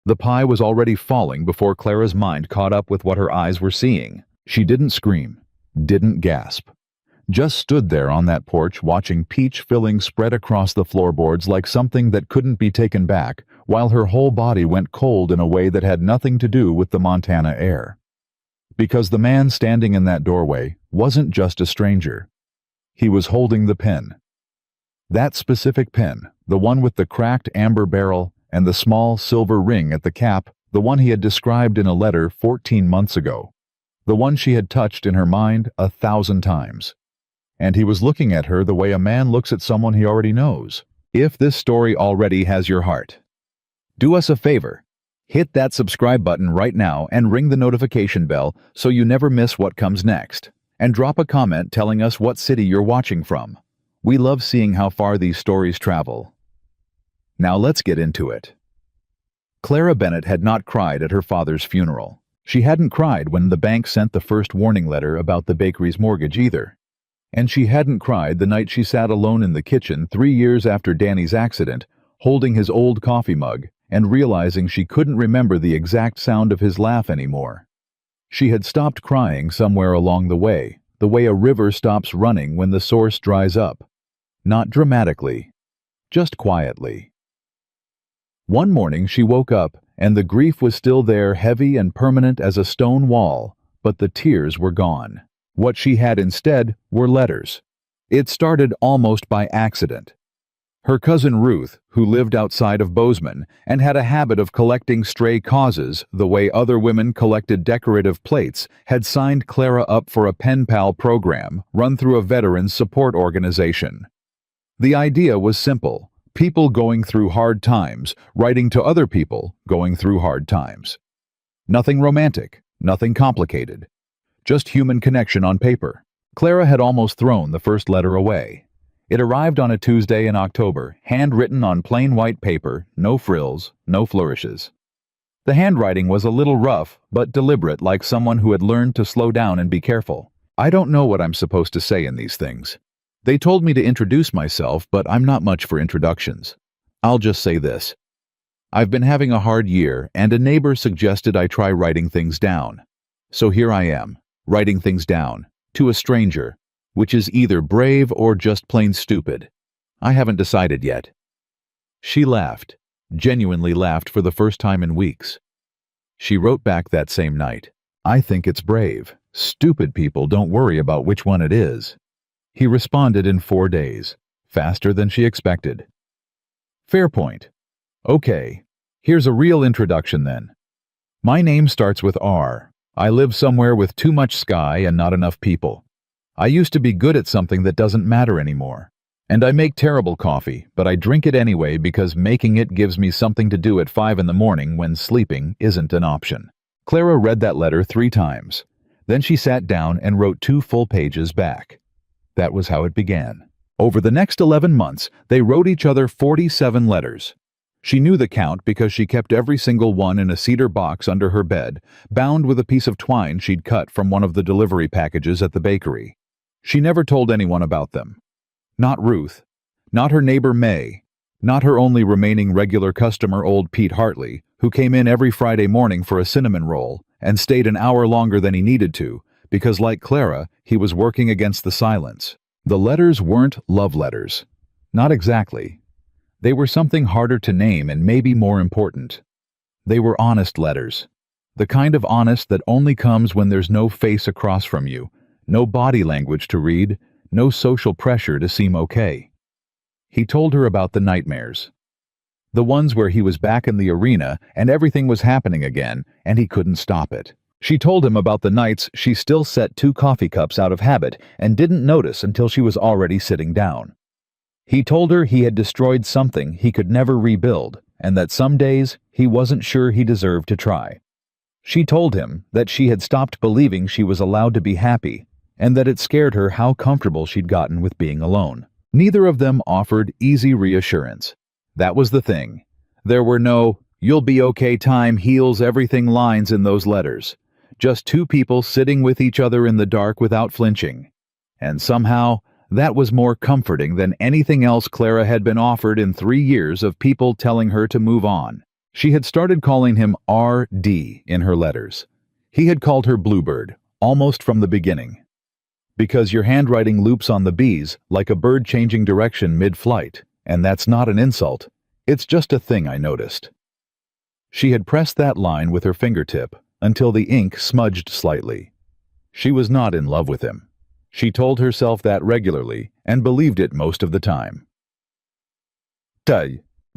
The pie was already falling before Clara's mind caught up with what her eyes were seeing. She didn't scream, didn't gasp. Just stood there on that porch watching peach filling spread across the floorboards like something that couldn't be taken back, while her whole body went cold in a way that had nothing to do with the Montana air. Because the man standing in that doorway wasn't just a stranger. He was holding the pen. That specific pen, the one with the cracked amber barrel and the small silver ring at the cap, the one he had described in a letter 14 months ago. The one she had touched in her mind 1,000 times. And he was looking at her the way a man looks at someone he already knows. If this story already has your heart, do us a favor. Hit that subscribe button right now and ring the notification bell so you never miss what comes next. And drop a comment telling us what city you're watching from. We love seeing how far these stories travel. Now let's get into it. Clara Bennett had not cried at her father's funeral. She hadn't cried when the bank sent the first warning letter about the bakery's mortgage either. And she hadn't cried the night she sat alone in the kitchen 3 years after Danny's accident, holding his old coffee mug and realizing she couldn't remember the exact sound of his laugh anymore. She had stopped crying somewhere along the way a river stops running when the source dries up. Not dramatically, just quietly. One morning she woke up and the grief was still there, heavy and permanent as a stone wall, but the tears were gone. What she had instead were letters. It started almost by accident. Her cousin Ruth, who lived outside of Bozeman and had a habit of collecting stray causes the way other women collected decorative plates, had signed Clara up for a pen pal program run through a veterans support organization. The idea was simple: people going through hard times, writing to other people going through hard times. Nothing romantic, nothing complicated. Just human connection on paper. Clara had almost thrown the first letter away. It arrived on a Tuesday in October, handwritten on plain white paper, no frills, no flourishes. The handwriting was a little rough, but deliberate, like someone who had learned to slow down and be careful. I don't know what I'm supposed to say in these things. They told me to introduce myself, but I'm not much for introductions. I'll just say this. I've been having a hard year, and a neighbor suggested I try writing things down. So here I am, writing things down, to a stranger, which is either brave or just plain stupid. I haven't decided yet. She laughed, genuinely laughed for the first time in weeks. She wrote back that same night, I think it's brave. Stupid people don't worry about which one it is. He responded in 4 days, faster than she expected. Fair point. Okay, here's a real introduction then. My name starts with R. I live somewhere with too much sky and not enough people. I used to be good at something that doesn't matter anymore. And I make terrible coffee, but I drink it anyway because making it gives me something to do at 5 in the morning when sleeping isn't an option. Clara read that letter 3 times. Then she sat down and wrote 2 full pages back. That was how it began. Over the next 11 months, they wrote each other 47 letters. She knew the count because she kept every single one in a cedar box under her bed, bound with a piece of twine she'd cut from one of the delivery packages at the bakery. She never told anyone about them. Not Ruth. Not her neighbor May. Not her only remaining regular customer, old Pete Hartley, who came in every Friday morning for a cinnamon roll and stayed an hour longer than he needed to, because like Clara, he was working against the silence. The letters weren't love letters. Not exactly. They were something harder to name and maybe more important. They were honest letters. The kind of honest that only comes when there's no face across from you, no body language to read, no social pressure to seem okay. He told her about the nightmares. The ones where he was back in the arena and everything was happening again and he couldn't stop it. She told him about the nights she still set 2 coffee cups out of habit and didn't notice until she was already sitting down. He told her he had destroyed something he could never rebuild and that some days he wasn't sure he deserved to try. She told him that she had stopped believing she was allowed to be happy and that it scared her how comfortable she'd gotten with being alone. Neither of them offered easy reassurance. That was the thing. There were no, "you'll be okay, time heals everything" lines in those letters. Just 2 people sitting with each other in the dark without flinching. And somehow, that was more comforting than anything else Clara had been offered in 3 years of people telling her to move on. She had started calling him R.D. in her letters. He had called her Bluebird, almost from the beginning. Because your handwriting loops on the B's like a bird changing direction mid-flight, and that's not an insult. It's just a thing I noticed. She had pressed that line with her fingertip until the ink smudged slightly. She was not in love with him. She told herself that regularly and believed it most of the time.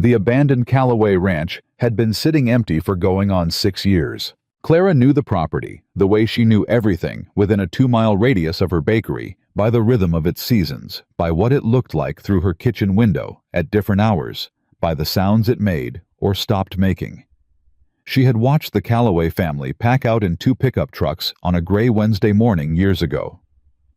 The abandoned Callaway Ranch had been sitting empty for going on 6 years. Clara knew the property, the way she knew everything within a 2-mile radius of her bakery, by the rhythm of its seasons, by what it looked like through her kitchen window at different hours, by the sounds it made or stopped making. She had watched the Callaway family pack out in 2 pickup trucks on a gray Wednesday morning years ago.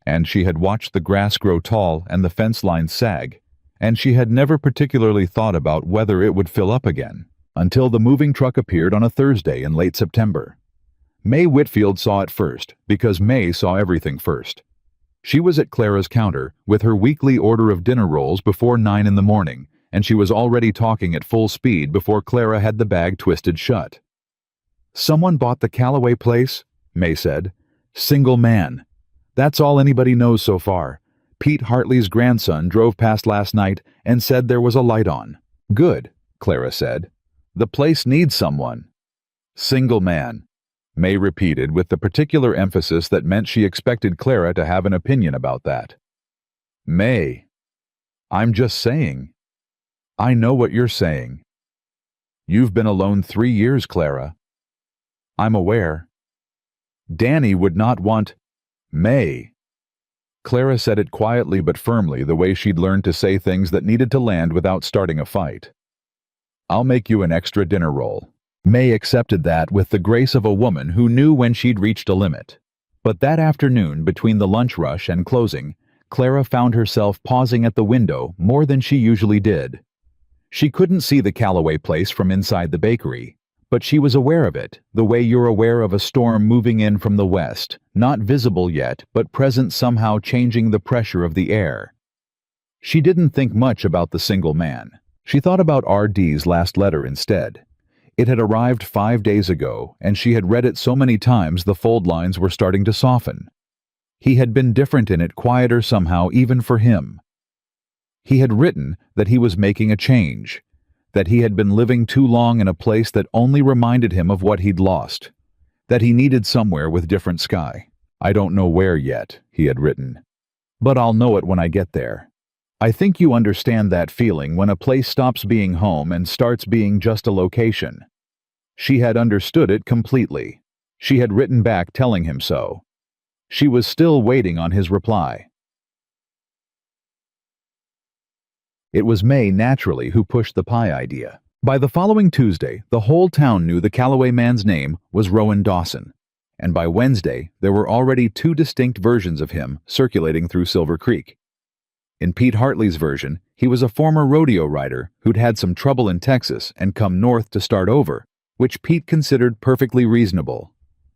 And she had watched the grass grow tall and the fence lines sag, and she had never particularly thought about whether it would fill up again, until the moving truck appeared on a Thursday in late September. May Whitfield saw it first, because May saw everything first. She was at Clara's counter with her weekly order of dinner rolls before 9 in the morning, and she was already talking at full speed before Clara had the bag twisted shut. "Someone bought the Callaway place," May said. "Single man. That's all anybody knows so far. Pete Hartley's grandson drove past last night and said there was a light on." "Good," Clara said. "The place needs someone." "Single man," May repeated with the particular emphasis that meant she expected Clara to have an opinion about that. "May, I'm just saying." "I know what you're saying." "You've been alone 3 years, Clara." "I'm aware." "Danny would not want—" "May." Clara said it quietly but firmly, the way she'd learned to say things that needed to land without starting a fight. "I'll make you an extra dinner roll." May accepted that with the grace of a woman who knew when she'd reached a limit. But that afternoon, between the lunch rush and closing, Clara found herself pausing at the window more than she usually did. She couldn't see the Callaway place from inside the bakery, but she was aware of it, the way you're aware of a storm moving in from the west, not visible yet, but present somehow changing the pressure of the air. She didn't think much about the single man. She thought about R.D.'s last letter instead. It had arrived 5 days ago, and she had read it so many times the fold lines were starting to soften. He had been different in it, quieter somehow even for him. He had written that he was making a change, that he had been living too long in a place that only reminded him of what he'd lost, that he needed somewhere with different sky. "I don't know where yet," he had written, "but I'll know it when I get there. I think you understand that feeling when a place stops being home and starts being just a location." She had understood it completely. She had written back telling him so. She was still waiting on his reply. It was May, naturally, who pushed the pie idea. By the following Tuesday, the whole town knew the Callaway man's name was Rowan Dawson, and by Wednesday there were already 2 distinct versions of him circulating through Silver Creek. In Pete Hartley's version, he was a former rodeo rider who'd had some trouble in Texas and come north to start over, which Pete considered perfectly reasonable.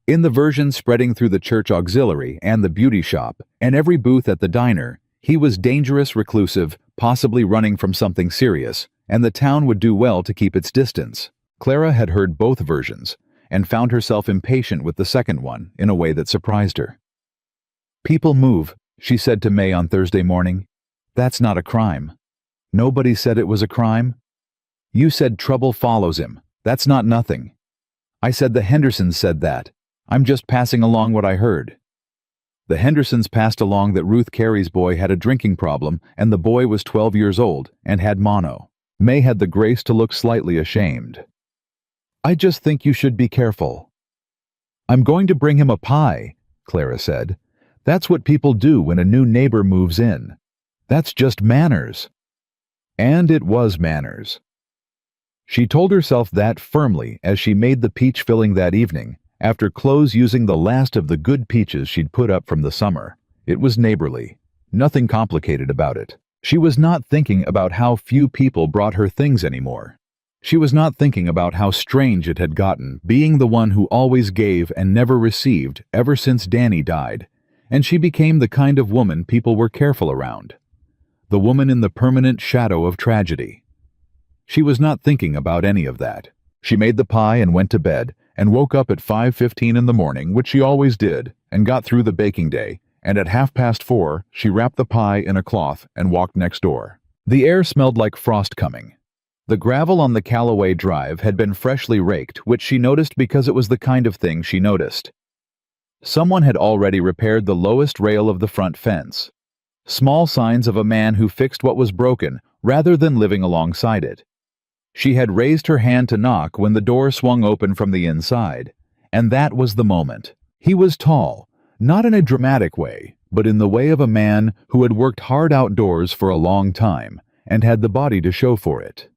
In the version spreading through the church auxiliary and the beauty shop and every booth at the diner, he was dangerous, reclusive, possibly running from something serious, and the town would do well to keep its distance. Clara had heard both versions and found herself impatient with the second one in a way that surprised her. "People move," she said to May on Thursday morning. "That's not a crime." "Nobody said it was a crime." "You said trouble follows him. That's not nothing." "I said the Hendersons said that. I'm just passing along what I heard." The Hendersons passed along that Ruth Carey's boy had a drinking problem and the boy was 12 years old and had mono. May had the grace to look slightly ashamed. "I just think you should be careful." "I'm going to bring him a pie," Clara said. "That's what people do when a new neighbor moves in. That's just manners." And it was manners. She told herself that firmly as she made the peach filling that evening, after close using the last of the good peaches she'd put up from the summer. It was neighborly. Nothing complicated about it. She was not thinking about how few people brought her things anymore. She was not thinking about how strange it had gotten, being the one who always gave and never received ever since Danny died, and she became the kind of woman people were careful around. The woman in the permanent shadow of tragedy. She was not thinking about any of that. She made the pie and went to bed, and woke up at 5:15 in the morning, which she always did, and got through the baking day, and at 4:30 she wrapped the pie in a cloth and walked next door. The air smelled like frost coming. The gravel on the Callaway Drive had been freshly raked, which she noticed because it was the kind of thing she noticed. Someone had already repaired the lowest rail of the front fence. Small signs of a man who fixed what was broken rather than living alongside it. She had raised her hand to knock when the door swung open from the inside, and that was the moment. He was tall, not in a dramatic way, but in the way of a man who had worked hard outdoors for a long time and had the body to show for it.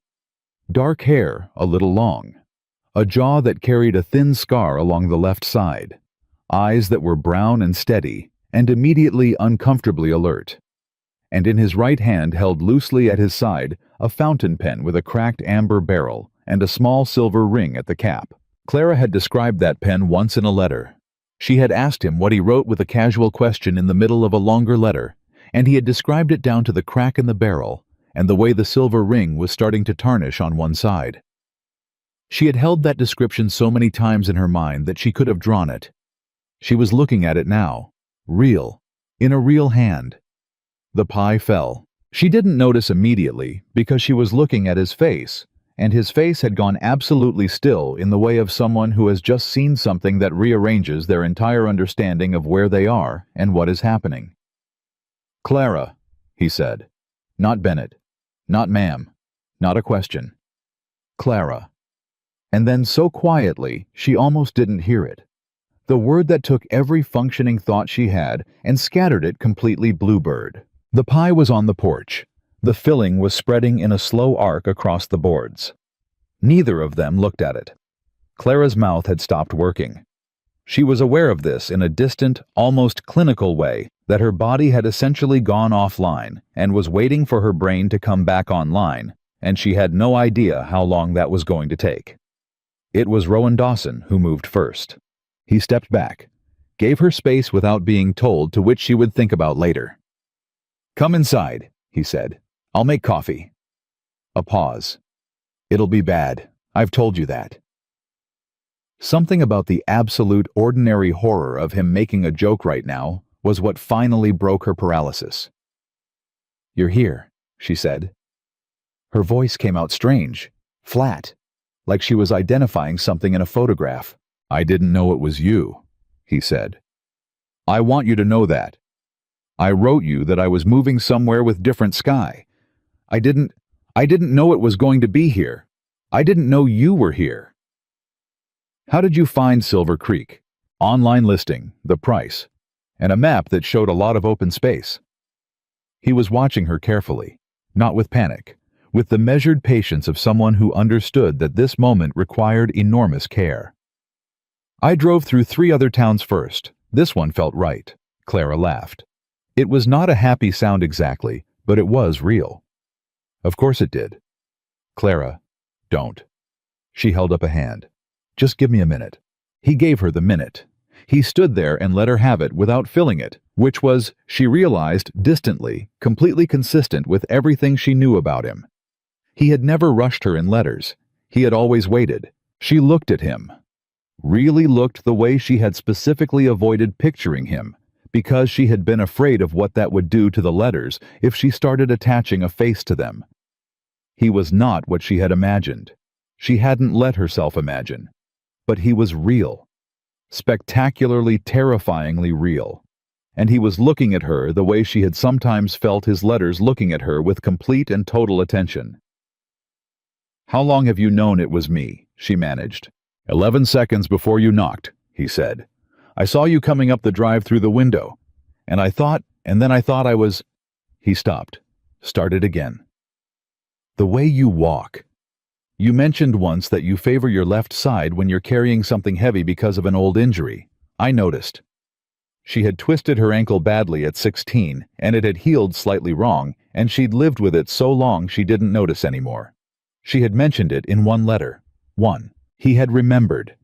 Dark hair, a little long. A jaw that carried a thin scar along the left side. Eyes that were brown and steady, and immediately uncomfortably alert. And in his right hand, held loosely at his side, a fountain pen with a cracked amber barrel and a small silver ring at the cap. Clara had described that pen once in a letter. She had asked him what he wrote with a casual question in the middle of a longer letter, and he had described it down to the crack in the barrel and the way the silver ring was starting to tarnish on one side. She had held that description so many times in her mind that she could have drawn it. She was looking at it now, real, in a real hand. The pie fell. She didn't notice immediately because she was looking at his face, and his face had gone absolutely still in the way of someone who has just seen something that rearranges their entire understanding of where they are and what is happening. "Clara," he said. Not Bennett. Not ma'am. Not a question. Clara. And then so quietly, she almost didn't hear it. The word that took every functioning thought she had and scattered it completely bluebird. The pie was on the porch. The filling was spreading in a slow arc across the boards. Neither of them looked at it. Clara's mouth had stopped working. She was aware of this in a distant, almost clinical way, that her body had essentially gone offline and was waiting for her brain to come back online, and she had no idea how long that was going to take. It was Rowan Dawson who moved first. He stepped back, gave her space without being told, to which she would think about later. "Come inside," he said. "I'll make coffee." A pause. "It'll be bad. I've told you that." Something about the absolute ordinary horror of him making a joke right now was what finally broke her paralysis. "You're here," she said. Her voice came out strange, flat, like she was identifying something in a photograph. "I didn't know it was you," he said. "I want you to know that. I wrote you that I was moving somewhere with different sky. I didn't know it was going to be here. I didn't know you were here." "How did you find Silver Creek?" "Online listing, the price, and a map that showed a lot of open space." He was watching her carefully, not with panic, with the measured patience of someone who understood that this moment required enormous care. "I drove through 3 other towns first. This one felt right." Clara laughed. It was not a happy sound exactly, but it was real. "Of course it did." "Clara, don't." She held up a hand. "Just give me a minute." He gave her the minute. He stood there and let her have it without filling it, which was, she realized, distantly, completely consistent with everything she knew about him. He had never rushed her in letters. He had always waited. She looked at him. Really looked the way she had specifically avoided picturing him, because she had been afraid of what that would do to the letters if she started attaching a face to them. He was not what she had imagined. She hadn't let herself imagine. But he was real. Spectacularly, terrifyingly real. And he was looking at her the way she had sometimes felt his letters looking at her, with complete and total attention. "How long have you known it was me?" she managed. 11 seconds before you knocked," he said. "I saw you coming up the drive through the window, and then I thought I was—" He stopped, started again. "The way you walk. You mentioned once that you favor your left side when you're carrying something heavy because of an old injury. I noticed." She had twisted her ankle badly at 16, and it had healed slightly wrong, and she'd lived with it so long she didn't notice anymore. She had mentioned it in one letter. One. He had remembered.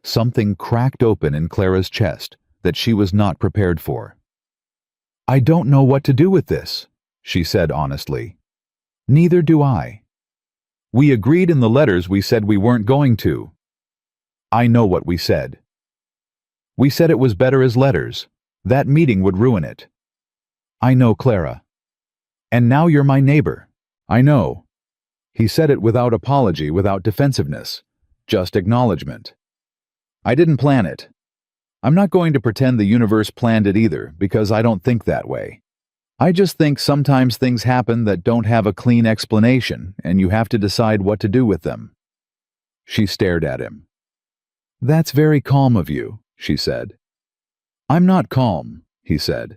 Something cracked open in Clara's chest that she was not prepared for. "I don't know what to do with this," she said honestly. "Neither do I." We agreed in the letters we said we weren't going to. I know what we said. We said it was better as letters. That meeting would ruin it. I know, Clara. And now you're my neighbor. I know. He said it without apology, without defensiveness. Just acknowledgement. I didn't plan it. I'm not going to pretend the universe planned it either, because I don't think that way. I just think sometimes things happen that don't have a clean explanation, and you have to decide what to do with them. She stared at him. That's very calm of you, she said. I'm not calm, he said.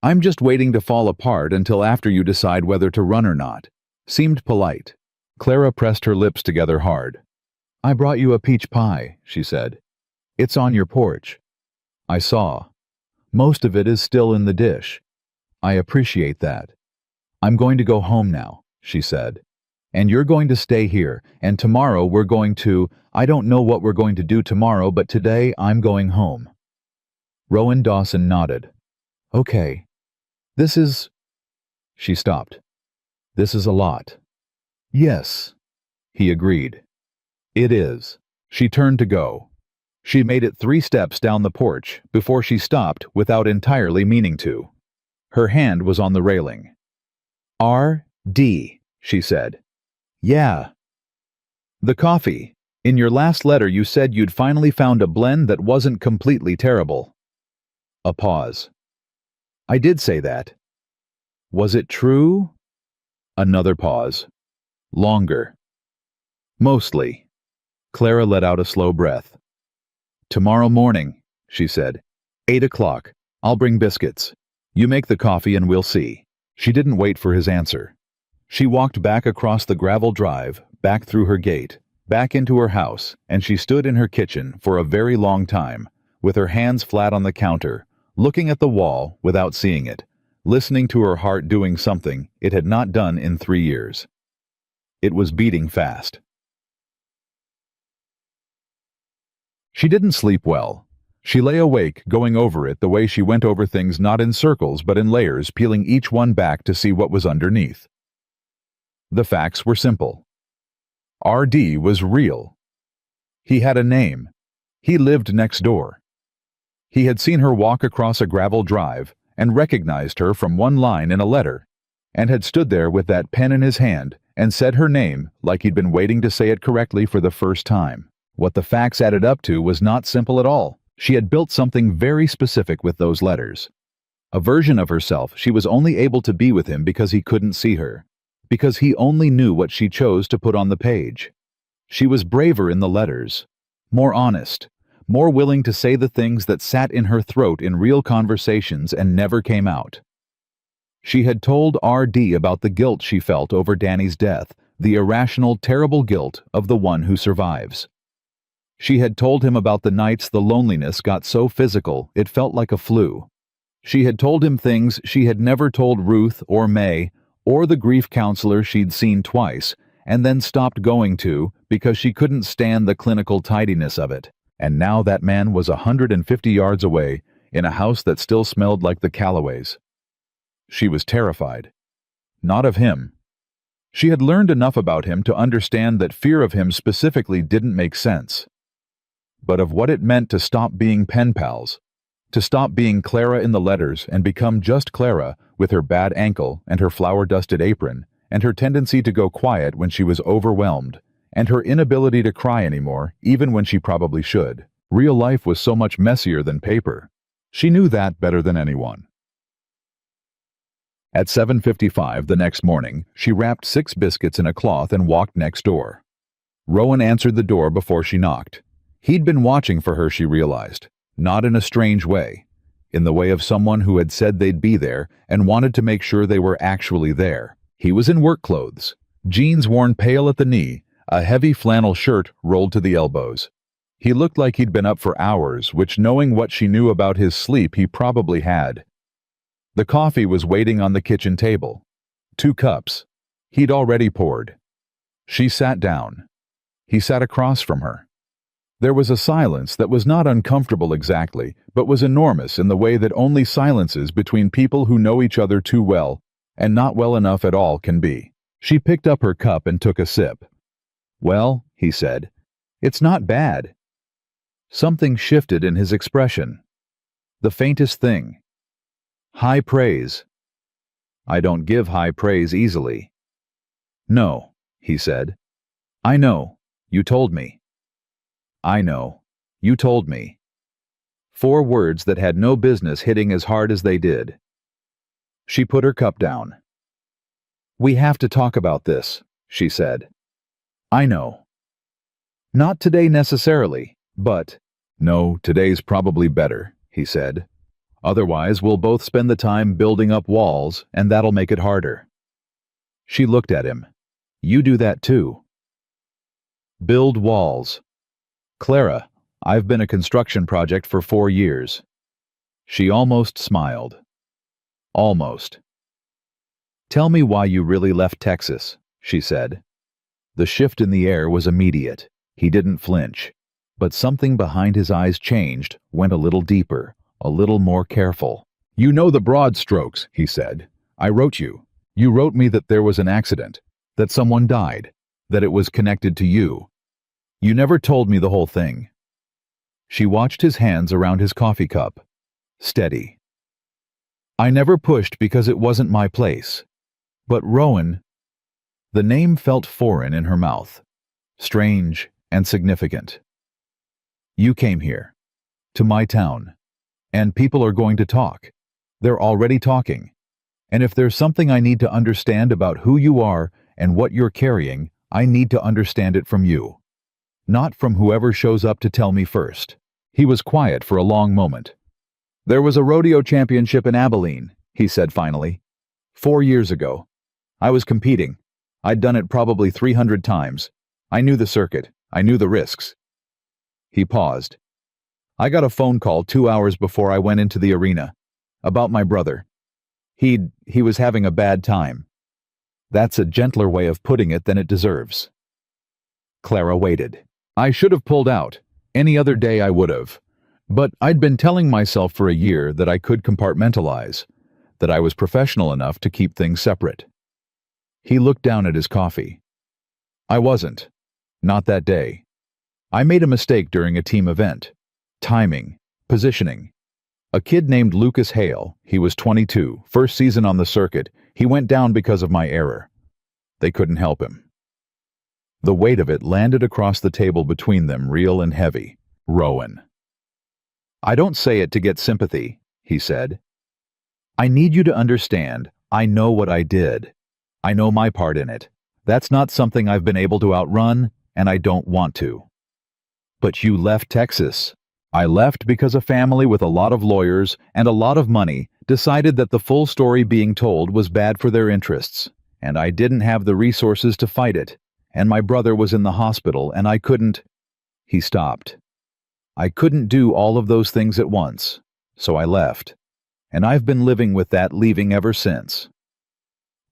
I'm just waiting to fall apart until after you decide whether to run or not. Seemed polite. Clara pressed her lips together hard. I brought you a peach pie, she said. It's on your porch. I saw. Most of it is still in the dish. I appreciate that. I'm going to go home now, she said. And you're going to stay here, and tomorrow we're going to, I don't know what we're going to do tomorrow, but today I'm going home. Rowan Dawson nodded. Okay. This is... She stopped. This is a lot. Yes, he agreed. It is. She turned to go. She made it 3 steps down the porch before she stopped without entirely meaning to. Her hand was on the railing. R.D., she said. Yeah. The coffee. In your last letter you said you'd finally found a blend that wasn't completely terrible. A pause. I did say that. Was it true? Another pause. Longer. Mostly. Clara let out a slow breath. Tomorrow morning, she said. 8 o'clock. I'll bring biscuits. You make the coffee and we'll see. She didn't wait for his answer. She walked back across the gravel drive, back through her gate, back into her house, and she stood in her kitchen for a very long time, with her hands flat on the counter, looking at the wall without seeing it, listening to her heart doing something it had not done in 3 years. It was beating fast. She didn't sleep well. She lay awake, going over it the way she went over things not in circles but in layers, peeling each one back to see what was underneath. The facts were simple. R.D. was real. He had a name. He lived next door. He had seen her walk across a gravel drive and recognized her from one line in a letter, and had stood there with that pen in his hand and said her name like he'd been waiting to say it correctly for the first time. What the facts added up to was not simple at all. She had built something very specific with those letters. A version of herself she was only able to be with him because he couldn't see her, because he only knew what she chose to put on the page. She was braver in the letters, more honest, more willing to say the things that sat in her throat in real conversations and never came out. She had told R.D. about the guilt she felt over Danny's death, the irrational, terrible guilt of the one who survives. She had told him about the nights the loneliness got so physical it felt like a flu. She had told him things she had never told Ruth or May or the grief counselor she'd seen twice and then stopped going to because she couldn't stand the clinical tidiness of it. And now that man was 150 yards away in a house that still smelled like the Callaways. She was terrified. Not of him. She had learned enough about him to understand that fear of him specifically didn't make sense. But of what it meant to stop being pen pals, to stop being Clara in the letters and become just Clara with her bad ankle and her flour-dusted apron and her tendency to go quiet when she was overwhelmed and her inability to cry anymore even when she probably should. Real life was so much messier than paper. She knew that better than anyone. At 7:55 the next morning, she wrapped 6 biscuits in a cloth and walked next door. Rowan answered the door before she knocked. He'd been watching for her, she realized, not in a strange way, in the way of someone who had said they'd be there and wanted to make sure they were actually there. He was in work clothes, jeans worn pale at the knee, a heavy flannel shirt rolled to the elbows. He looked like he'd been up for hours, which, knowing what she knew about his sleep, he probably had. The coffee was waiting on the kitchen table. 2 cups. He'd already poured. She sat down. He sat across from her. There was a silence that was not uncomfortable exactly, but was enormous in the way that only silences between people who know each other too well and not well enough at all can be. She picked up her cup and took a sip. Well, he said, it's not bad. Something shifted in his expression. The faintest thing. High praise. I don't give high praise easily. No, he said. I know. You told me. I know. You told me. 4 words that had no business hitting as hard as they did. She put her cup down. We have to talk about this, she said. I know. Not today necessarily, but... No, today's probably better, he said. Otherwise, we'll both spend the time building up walls, and that'll make it harder. She looked at him. You do that too. Build walls. Clara, I've been a construction project for 4 years. She almost smiled. Almost. Tell me why you really left Texas, she said. The shift in the air was immediate. He didn't flinch. But something behind his eyes changed, went a little deeper, a little more careful. You know the broad strokes, he said. I wrote you. You wrote me that there was an accident, that someone died, that it was connected to you. You never told me the whole thing. She watched his hands around his coffee cup. Steady. I never pushed because it wasn't my place. But Rowan... The name felt foreign in her mouth. Strange and significant. You came here. To my town. And people are going to talk. They're already talking. And if there's something I need to understand about who you are and what you're carrying, I need to understand it from you. Not from whoever shows up to tell me first. He was quiet for a long moment. There was a rodeo championship in Abilene, he said finally. 4 years ago. I was competing. I'd done it probably 300 times. I knew the circuit. I knew the risks. He paused. I got a phone call 2 hours before I went into the arena. About my brother. He was having a bad time. That's a gentler way of putting it than it deserves. Clara waited. I should have pulled out. Any other day I would have. But I'd been telling myself for a year that I could compartmentalize, that I was professional enough to keep things separate. He looked down at his coffee. I wasn't. Not that day. I made a mistake during a team event. Timing. Positioning. A kid named Lucas Hale, he was 22, first season on the circuit, he went down because of my error. They couldn't help him. The weight of it landed across the table between them, real and heavy. Rowan. I don't say it to get sympathy, he said. I need you to understand, I know what I did. I know my part in it. That's not something I've been able to outrun, and I don't want to. But you left Texas. I left because a family with a lot of lawyers and a lot of money decided that the full story being told was bad for their interests, and I didn't have the resources to fight it, and my brother was in the hospital, and I couldn't... He stopped. I couldn't do all of those things at once, so I left, and I've been living with that leaving ever since.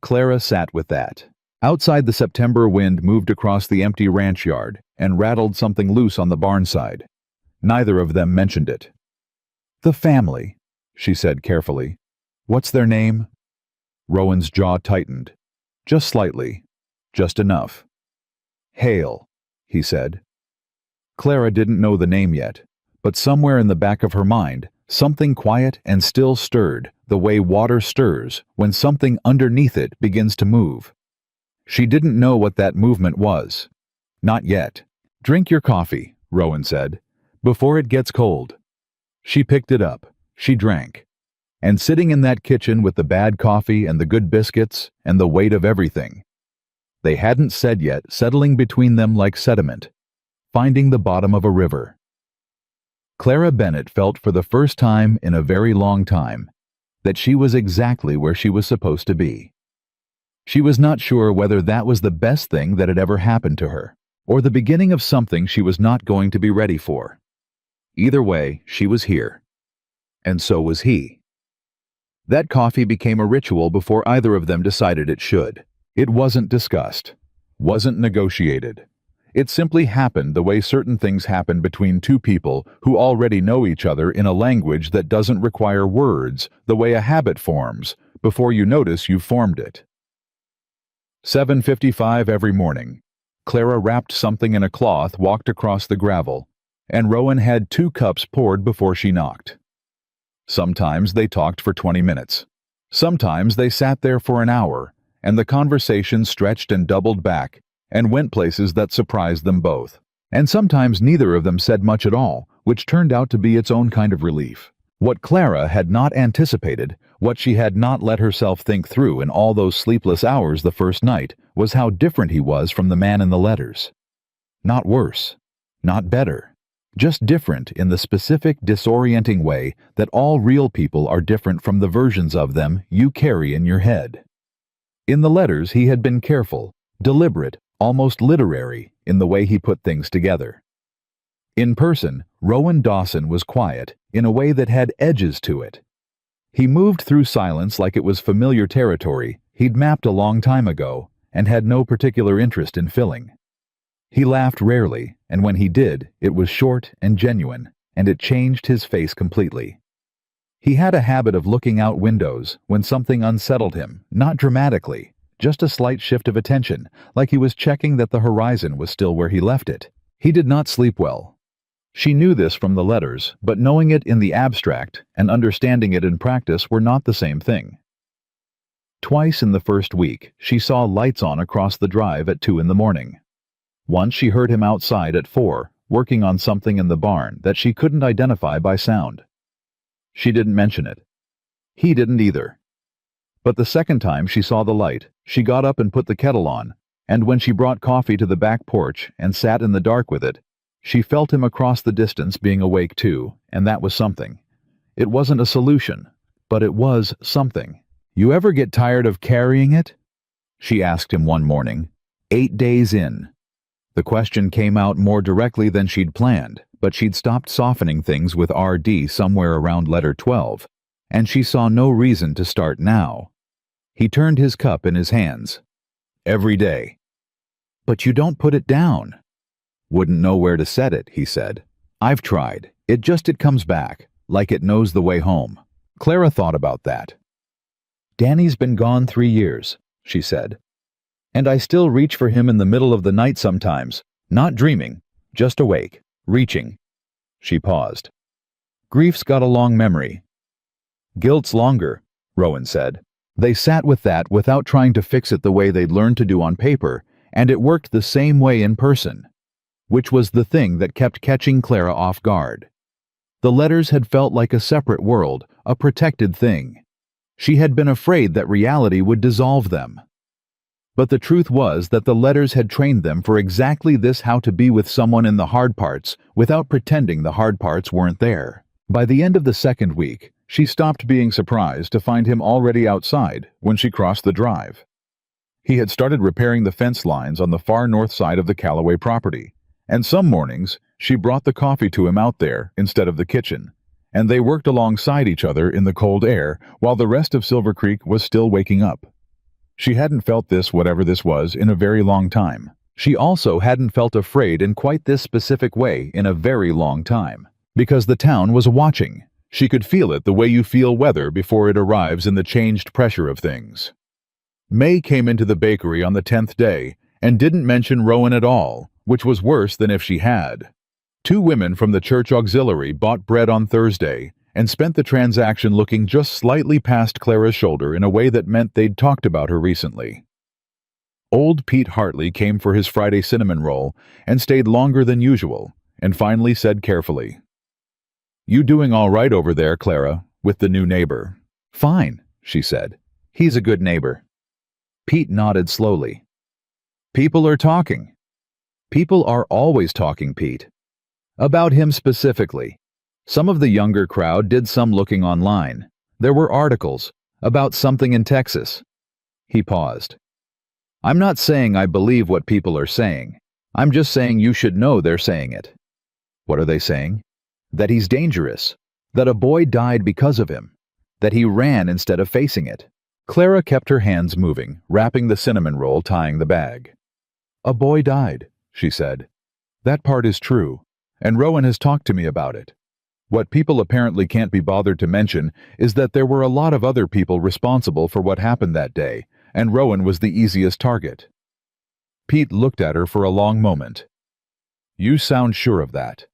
Clara sat with that. Outside, the September wind moved across the empty ranch yard and rattled something loose on the barn side. Neither of them mentioned it. The family, she said carefully. What's their name? Rowan's jaw tightened. Just slightly. Just enough. Hale, he said. Clara didn't know the name yet, but somewhere in the back of her mind, something quiet and still stirred, the way water stirs when something underneath it begins to move. She didn't know what that movement was. Not yet. Drink your coffee, Rowan said, before it gets cold. She picked it up. She drank. And sitting in that kitchen with the bad coffee and the good biscuits and the weight of everything. They hadn't said yet, settling between them like sediment, finding the bottom of a river. Clara Bennett felt for the first time in a very long time that she was exactly where she was supposed to be. She was not sure whether that was the best thing that had ever happened to her, or the beginning of something she was not going to be ready for. Either way, she was here. And so was he. That coffee became a ritual before either of them decided it should. It wasn't discussed, wasn't negotiated. It simply happened the way certain things happen between two people who already know each other in a language that doesn't require words, the way a habit forms, before you notice you've formed it. 7:55 every morning. Clara wrapped something in a cloth, walked across the gravel, and Rowan had 2 cups poured before she knocked. Sometimes they talked for 20 minutes. Sometimes they sat there for an hour, and the conversation stretched and doubled back and went places that surprised them both. And sometimes neither of them said much at all, which turned out to be its own kind of relief. What Clara had not anticipated, what she had not let herself think through in all those sleepless hours the first night, was how different he was from the man in the letters. Not worse, not better, just different in the specific, disorienting way that all real people are different from the versions of them you carry in your head. In the letters, he had been careful, deliberate, almost literary in the way he put things together. In person, Rowan Dawson was quiet in a way that had edges to it. He moved through silence like it was familiar territory he'd mapped a long time ago and had no particular interest in filling. He laughed rarely, and when he did, it was short and genuine, and it changed his face completely. He had a habit of looking out windows when something unsettled him, not dramatically, just a slight shift of attention, like he was checking that the horizon was still where he left it. He did not sleep well. She knew this from the letters, but knowing it in the abstract and understanding it in practice were not the same thing. Twice in the first week, she saw lights on across the drive at 2 in the morning. Once she heard him outside at 4, working on something in the barn that she couldn't identify by sound. She didn't mention it. He didn't either. But the second time she saw the light, she got up and put the kettle on, and when she brought coffee to the back porch and sat in the dark with it, she felt him across the distance being awake too, and that was something. It wasn't a solution, but it was something. "You ever get tired of carrying it?" she asked him one morning, 8 days in. The question came out more directly than she'd planned, but she'd stopped softening things with RD somewhere around letter 12, and she saw no reason to start now. He turned his cup in his hands. "Every day." "But you don't put it down." "Wouldn't know where to set it," he said. "I've tried. It comes back, like it knows the way home." Clara thought about that. "Danny's been gone 3 years," she said. "And I still reach for him in the middle of the night sometimes, not dreaming, just awake, reaching." She paused. "Grief's got a long memory." "Guilt's longer," Rowan said. They sat with that without trying to fix it the way they'd learned to do on paper, and it worked the same way in person, which was the thing that kept catching Clara off guard. The letters had felt like a separate world, a protected thing. She had been afraid that reality would dissolve them. But the truth was that the letters had trained them for exactly this: how to be with someone in the hard parts without pretending the hard parts weren't there. By the end of the second week, she stopped being surprised to find him already outside when she crossed the drive. He had started repairing the fence lines on the far north side of the Calloway property, and some mornings she brought the coffee to him out there instead of the kitchen, and they worked alongside each other in the cold air while the rest of Silver Creek was still waking up. She hadn't felt this, whatever this was, in a very long time. She also hadn't felt afraid in quite this specific way in a very long time, because the town was watching. She could feel it the way you feel weather before it arrives in the changed pressure of things. May came into the bakery on the 10th day and didn't mention Rowan at all, which was worse than if she had. 2 women from the church auxiliary bought bread on Thursday and spent the transaction looking just slightly past Clara's shoulder in a way that meant they'd talked about her recently. Old Pete Hartley came for his Friday cinnamon roll and stayed longer than usual, and finally said carefully, "You doing all right over there, Clara, with the new neighbor?" "Fine," she said. "He's a good neighbor." Pete nodded slowly. "People are talking." "People are always talking, Pete." "About him specifically. Some of the younger crowd did some looking online. There were articles about something in Texas." He paused. "I'm not saying I believe what people are saying. I'm just saying you should know they're saying it." "What are they saying?" "That he's dangerous. That a boy died because of him. That he ran instead of facing it." Clara kept her hands moving, wrapping the cinnamon roll, tying the bag. "A boy died," she said. "That part is true, and Rowan has talked to me about it. What people apparently can't be bothered to mention is that there were a lot of other people responsible for what happened that day, and Rowan was the easiest target." Pete looked at her for a long moment. You sound sure of that.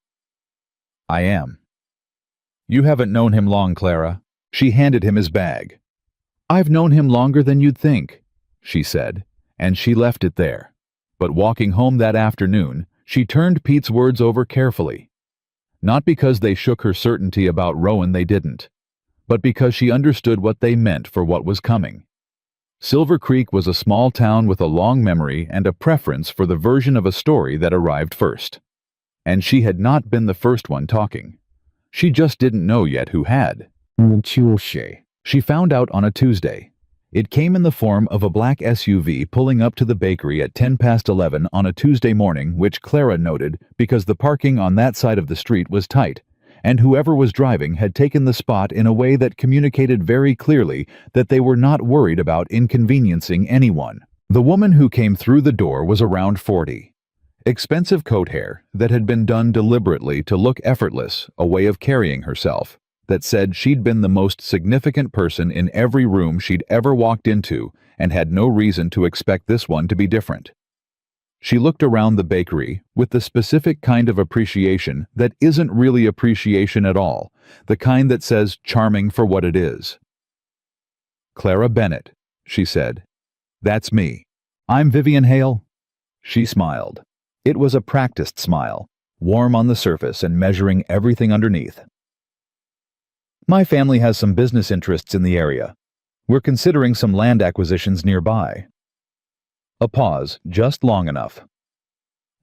I am. You haven't known him long, Clara. She handed him his bag. I've known him longer than you'd think, she said, and she left it there. But walking home that afternoon, she turned Pete's words over carefully. Not because they shook her certainty about Rowan, they didn't, but because she understood what they meant for what was coming. Silver Creek was a small town with a long memory and a preference for the version of a story that arrived first. And she had not been the first one talking. She just didn't know yet who had. She found out on a Tuesday. It came in the form of a black SUV pulling up to the bakery at 11:10 on a Tuesday morning, which Clara noted because the parking on that side of the street was tight, and whoever was driving had taken the spot in a way that communicated very clearly that they were not worried about inconveniencing anyone. The woman who came through the door was around 40. Expensive coat hair that had been done deliberately to look effortless, a way of carrying herself that said she'd been the most significant person in every room she'd ever walked into and had no reason to expect this one to be different. She looked around the bakery with the specific kind of appreciation that isn't really appreciation at all, the kind that says charming for what it is. Clara Bennett, she said. That's me. I'm Vivian Hale. She smiled. It was a practiced smile, warm on the surface and measuring everything underneath. My family has some business interests in the area. We're considering some land acquisitions nearby. A pause, just long enough.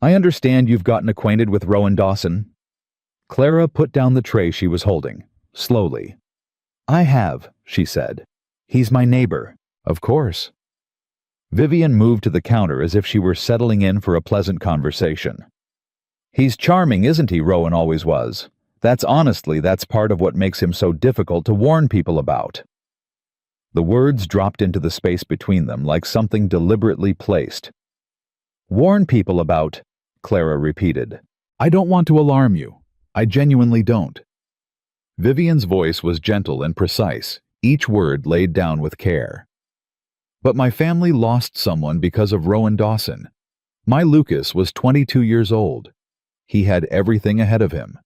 I understand you've gotten acquainted with Rowan Dawson. Clara put down the tray she was holding, slowly. I have, she said. He's my neighbor. Of course. Vivian moved to the counter as if she were settling in for a pleasant conversation. He's charming, isn't he? Rowan always was. That's part of what makes him so difficult to warn people about. The words dropped into the space between them like something deliberately placed. Warn people about, Clara repeated. I don't want to alarm you. I genuinely don't. Vivian's voice was gentle and precise, each word laid down with care. But my family lost someone because of Rowan Dawson. My Lucas was 22 years old. He had everything ahead of him.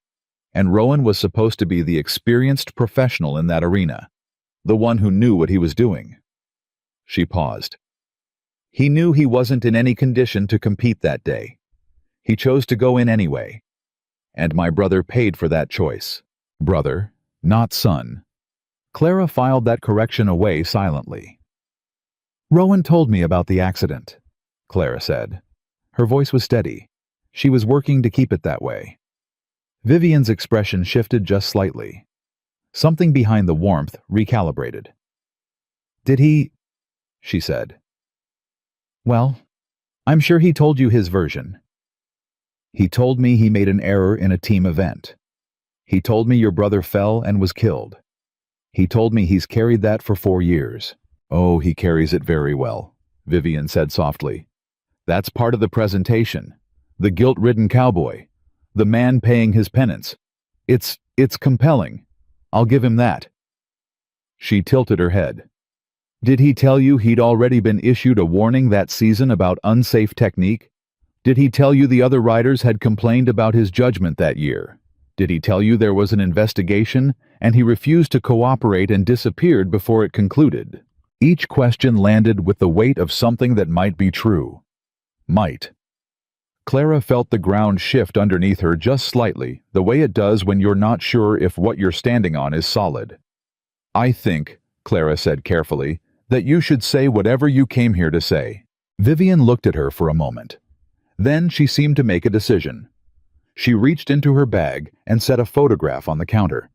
And Rowan was supposed to be the experienced professional in that arena, the one who knew what he was doing. She paused. He knew he wasn't in any condition to compete that day. He chose to go in anyway. And my brother paid for that choice. Brother, not son. Clara filed that correction away silently. Rowan told me about the accident, Clara said. Her voice was steady. She was working to keep it that way. Vivian's expression shifted just slightly. Something behind the warmth recalibrated. Did he? She said. Well, I'm sure he told you his version. He told me he made an error in a team event. He told me your brother fell and was killed. He told me he's carried that for 4 years. Oh, he carries it very well, Vivian said softly. That's part of the presentation. The guilt-ridden cowboy. The man paying his penance. It's compelling. I'll give him that. She tilted her head. Did he tell you he'd already been issued a warning that season about unsafe technique? Did he tell you the other riders had complained about his judgment that year? Did he tell you there was an investigation and he refused to cooperate and disappeared before it concluded? Each question landed with the weight of something that might be true. Might. Clara felt the ground shift underneath her just slightly, the way it does when you're not sure if what you're standing on is solid. I think, Clara said carefully, that you should say whatever you came here to say. Vivian looked at her for a moment. Then she seemed to make a decision. She reached into her bag and set a photograph on the counter.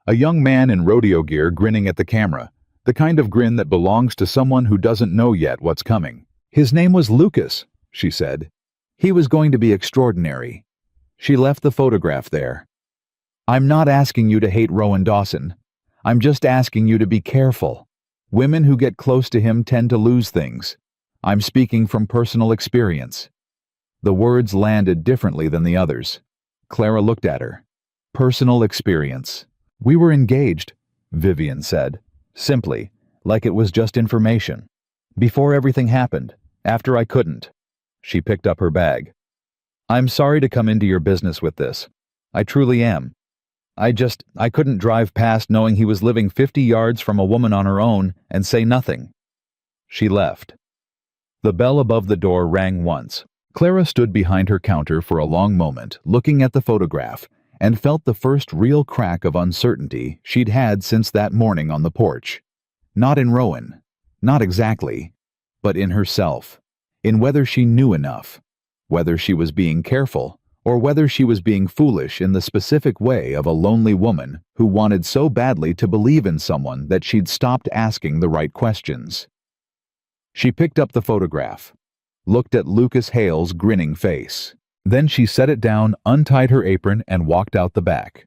A young man in rodeo gear grinning at the camera, the kind of grin that belongs to someone who doesn't know yet what's coming. His name was Lucas, she said. He was going to be extraordinary. She left the photograph there. I'm not asking you to hate Rowan Dawson. I'm just asking you to be careful. Women who get close to him tend to lose things. I'm speaking from personal experience. The words landed differently than the others. Clara looked at her. Personal experience. We were engaged, Vivian said, simply, like it was just information. Before everything happened, after I couldn't. She picked up her bag. "I'm sorry to come into your business with this. I truly am. I couldn't drive past knowing he was living 50 yards from a woman on her own and say nothing." She left. The bell above the door rang once. Clara stood behind her counter for a long moment, looking at the photograph, and felt the first real crack of uncertainty she'd had since that morning on the porch. Not in Rowan. Not exactly. But in herself. In whether she knew enough. Whether she was being careful, or whether she was being foolish in the specific way of a lonely woman who wanted so badly to believe in someone that she'd stopped asking the right questions. She picked up the photograph, looked at Lucas Hale's grinning face. Then she set it down, untied her apron, and walked out the back.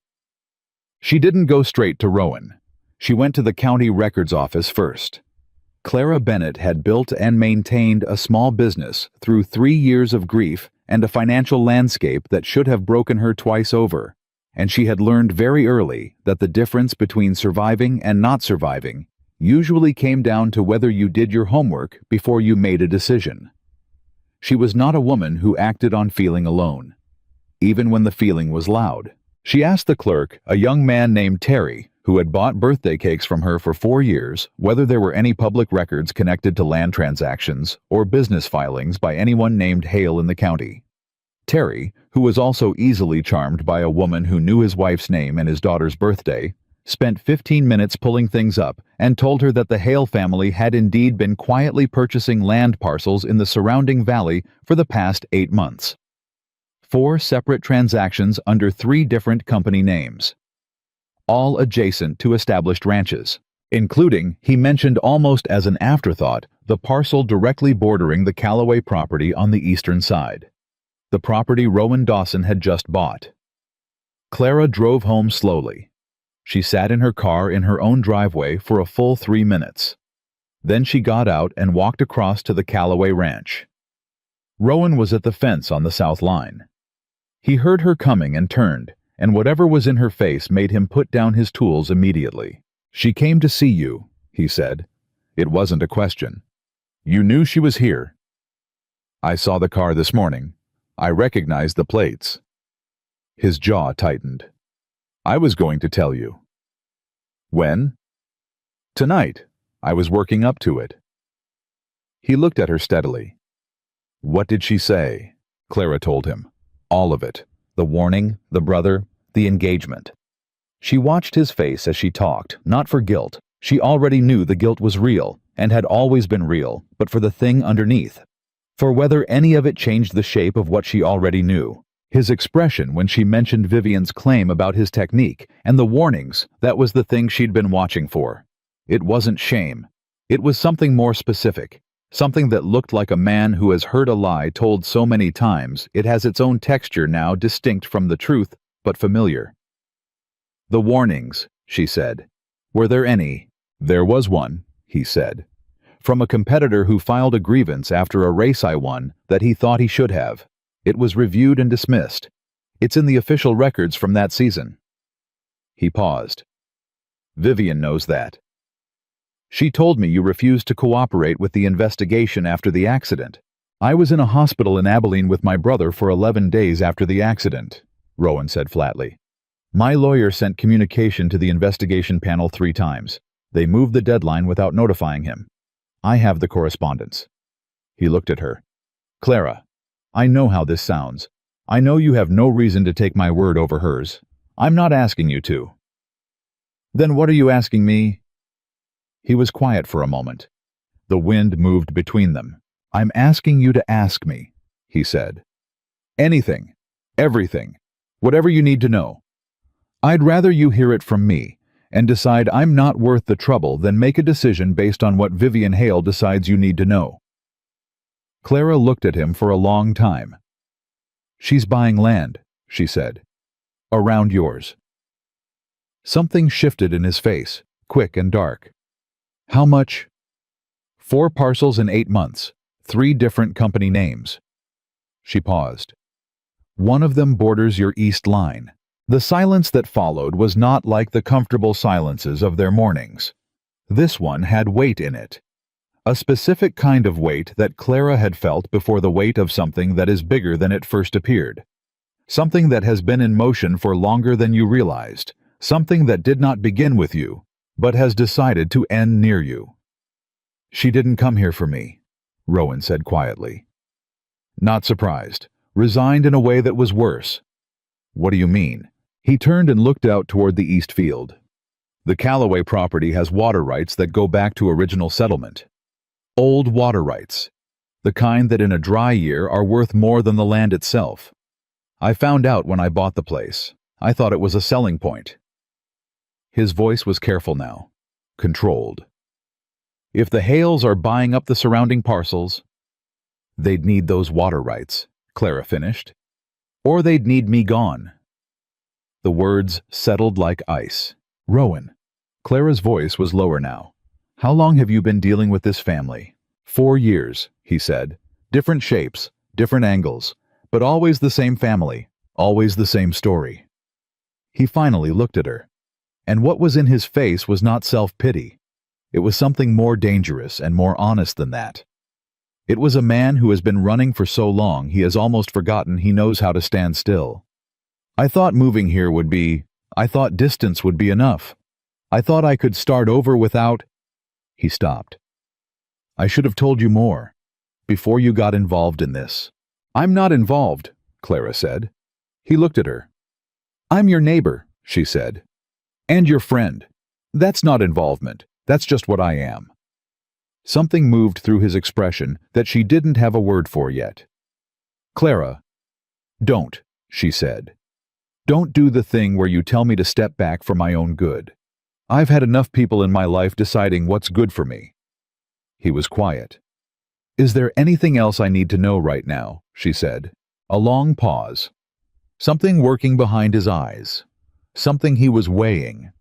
She didn't go straight to Rowan. She went to the county records office first. Clara Bennett had built and maintained a small business through 3 years of grief and a financial landscape that should have broken her twice over, and she had learned very early that the difference between surviving and not surviving usually came down to whether you did your homework before you made a decision. She was not a woman who acted on feeling alone, even when the feeling was loud. She asked the clerk, a young man named Terry, who had bought birthday cakes from her for 4 years, whether there were any public records connected to land transactions or business filings by anyone named Hale in the county. Terry, who was also easily charmed by a woman who knew his wife's name and his daughter's birthday, spent 15 minutes pulling things up and told her that the Hale family had indeed been quietly purchasing land parcels in the surrounding valley for the past 8 months. 4 separate transactions under 3 different company names, all adjacent to established ranches, including, he mentioned almost as an afterthought, the parcel directly bordering the Callaway property on the eastern side, the property Rowan Dawson had just bought. Clara drove home slowly. She sat in her car in her own driveway for a full 3 minutes. Then she got out and walked across to the Callaway ranch. Rowan was at the fence on the south line. He heard her coming and turned, and whatever was in her face made him put down his tools immediately. "She came to see you," he said. It wasn't a question. "You knew she was here." "I saw the car this morning. I recognized the plates." His jaw tightened. "I was going to tell you." "When?" "Tonight. I was working up to it." He looked at her steadily. "What did she say?" Clara told him. All of it. The warning, the brother, the engagement. She watched his face as she talked, not for guilt. She already knew the guilt was real, and had always been real, but for the thing underneath. For whether any of it changed the shape of what she already knew. His expression when she mentioned Vivian's claim about his technique, and the warnings, that was the thing she'd been watching for. It wasn't shame. It was something more specific. Something that looked like a man who has heard a lie told so many times it has its own texture now, distinct from the truth, but familiar. "The warnings," she said. "Were there any?" "There was one," he said. "From a competitor who filed a grievance after a race I won that he thought he should have. It was reviewed and dismissed. It's in the official records from that season." He paused. "Vivian knows that." "She told me you refused to cooperate with the investigation after the accident." "I was in a hospital in Abilene with my brother for 11 days after the accident," Rowan said flatly. "My lawyer sent communication to the investigation panel 3 times. They moved the deadline without notifying him. I have the correspondence." He looked at her. "Clara, I know how this sounds. I know you have no reason to take my word over hers. I'm not asking you to." "Then what are you asking me?" He was quiet for a moment. The wind moved between them. "I'm asking you to ask me," he said. "Anything. Everything. Whatever you need to know. I'd rather you hear it from me, and decide I'm not worth the trouble than make a decision based on what Vivian Hale decides you need to know." Clara looked at him for a long time. "She's buying land," she said. "Around yours." Something shifted in his face, quick and dark. "How much?" 4 parcels in 8 months, 3 different company names. She paused. "One of them borders your east line." The silence that followed was not like the comfortable silences of their mornings. This one had weight in it. A specific kind of weight that Clara had felt before, the weight of something that is bigger than it first appeared. Something that has been in motion for longer than you realized. Something that did not begin with you, but has decided to end near you. "She didn't come here for me," Rowan said quietly. Not surprised, resigned in a way that was worse. "What do you mean?" He turned and looked out toward the east field. "The Calloway property has water rights that go back to original settlement. Old water rights. The kind that in a dry year are worth more than the land itself. I found out when I bought the place. I thought it was a selling point." His voice was careful now, controlled. "If the Hales are buying up the surrounding parcels, they'd need those water rights," Clara finished. "Or they'd need me gone." The words settled like ice. "Rowan." Clara's voice was lower now. "How long have you been dealing with this family?" 4 years, he said. "Different shapes, different angles, but always the same family, always the same story." He finally looked at her. And what was in his face was not self-pity. It was something more dangerous and more honest than that. It was a man who has been running for so long he has almost forgotten he knows how to stand still. "I thought moving here would be... I thought distance would be enough. I thought I could start over without..." He stopped. "I should have told you more, before you got involved in this." "I'm not involved," Clara said. He looked at her. "I'm your neighbor," she said. "And your friend. That's not involvement. That's just what I am." Something moved through his expression that she didn't have a word for yet. "Clara, don't," she said. "Don't do the thing where you tell me to step back for my own good. I've had enough people in my life deciding what's good for me." He was quiet. "Is there anything else I need to know right now?" she said. A long pause. Something working behind his eyes. Something he was weighing.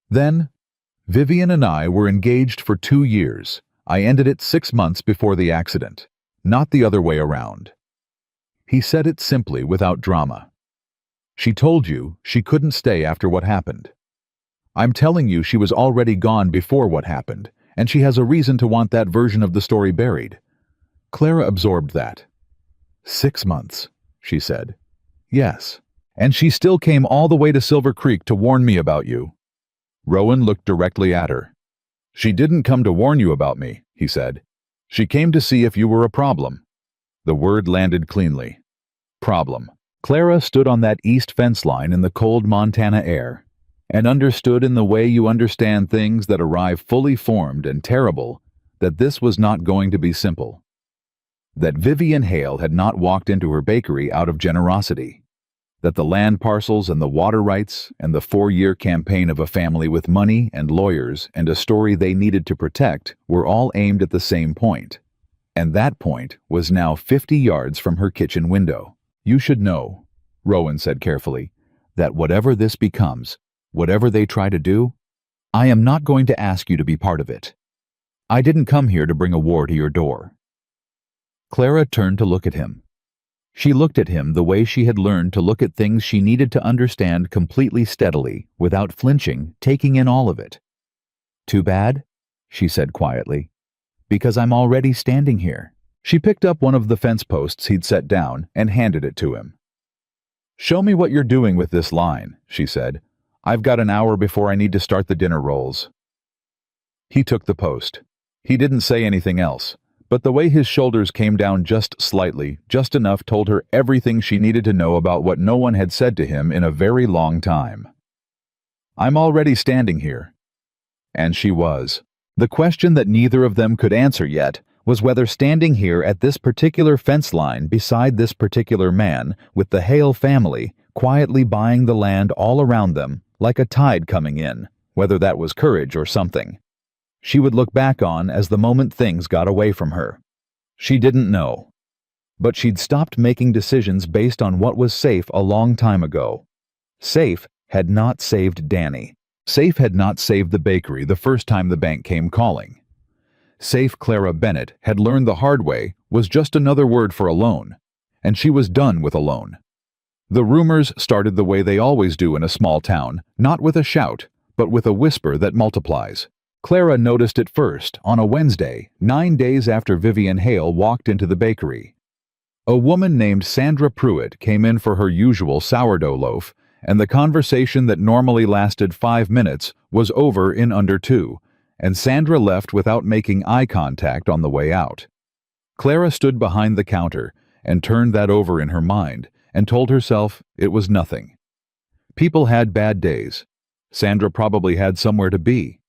Then, "Vivian and I were engaged for 2 years. I ended it 6 months before the accident. Not the other way around." He said it simply, without drama. "She told you she couldn't stay after what happened. I'm telling you she was already gone before what happened, and she has a reason to want that version of the story buried." Clara absorbed that. 6 months, she said. "Yes. And she still came all the way to Silver Creek to warn me about you." Rowan looked directly at her. "She didn't come to warn you about me," he said. "She came to see if you were a problem." The word landed cleanly. Problem. Clara stood on that east fence line in the cold Montana air, and understood in the way you understand things that arrive fully formed and terrible that this was not going to be simple. That Vivian Hale had not walked into her bakery out of generosity. That the land parcels and the water rights and the 4-year campaign of a family with money and lawyers and a story they needed to protect were all aimed at the same point. And that point was now 50 yards from her kitchen window. "You should know," Rowan said carefully, "that whatever this becomes, whatever they try to do, I am not going to ask you to be part of it. I didn't come here to bring a war to your door." Clara turned to look at him. She looked at him the way she had learned to look at things she needed to understand completely steadily, without flinching, taking in all of it. "Too bad," she said quietly, "because I'm already standing here." She picked up one of the fence posts he'd set down and handed it to him. "Show me what you're doing with this line," she said. "I've got an hour before I need to start the dinner rolls." He took the post. He didn't say anything else, but the way his shoulders came down just slightly, just enough, told her everything she needed to know about what no one had said to him in a very long time. "I'm already standing here." And she was. The question that neither of them could answer yet was whether standing here at this particular fence line beside this particular man, with the Hale family, quietly buying the land all around them, like a tide coming in, whether that was courage or something. She would look back on as the moment things got away from her. She didn't know. But she'd stopped making decisions based on what was safe a long time ago. Safe had not saved Danny. Safe had not saved the bakery the first time the bank came calling. Safe, Clara Bennett had learned the hard way, was just another word for alone, and she was done with alone. The rumors started the way they always do in a small town, not with a shout, but with a whisper that multiplies. Clara noticed it first on a Wednesday, 9 days after Vivian Hale walked into the bakery. A woman named Sandra Pruitt came in for her usual sourdough loaf, and the conversation that normally lasted 5 minutes was over in under 2, and Sandra left without making eye contact on the way out. Clara stood behind the counter and turned that over in her mind and told herself it was nothing. People had bad days. Sandra probably had somewhere to be.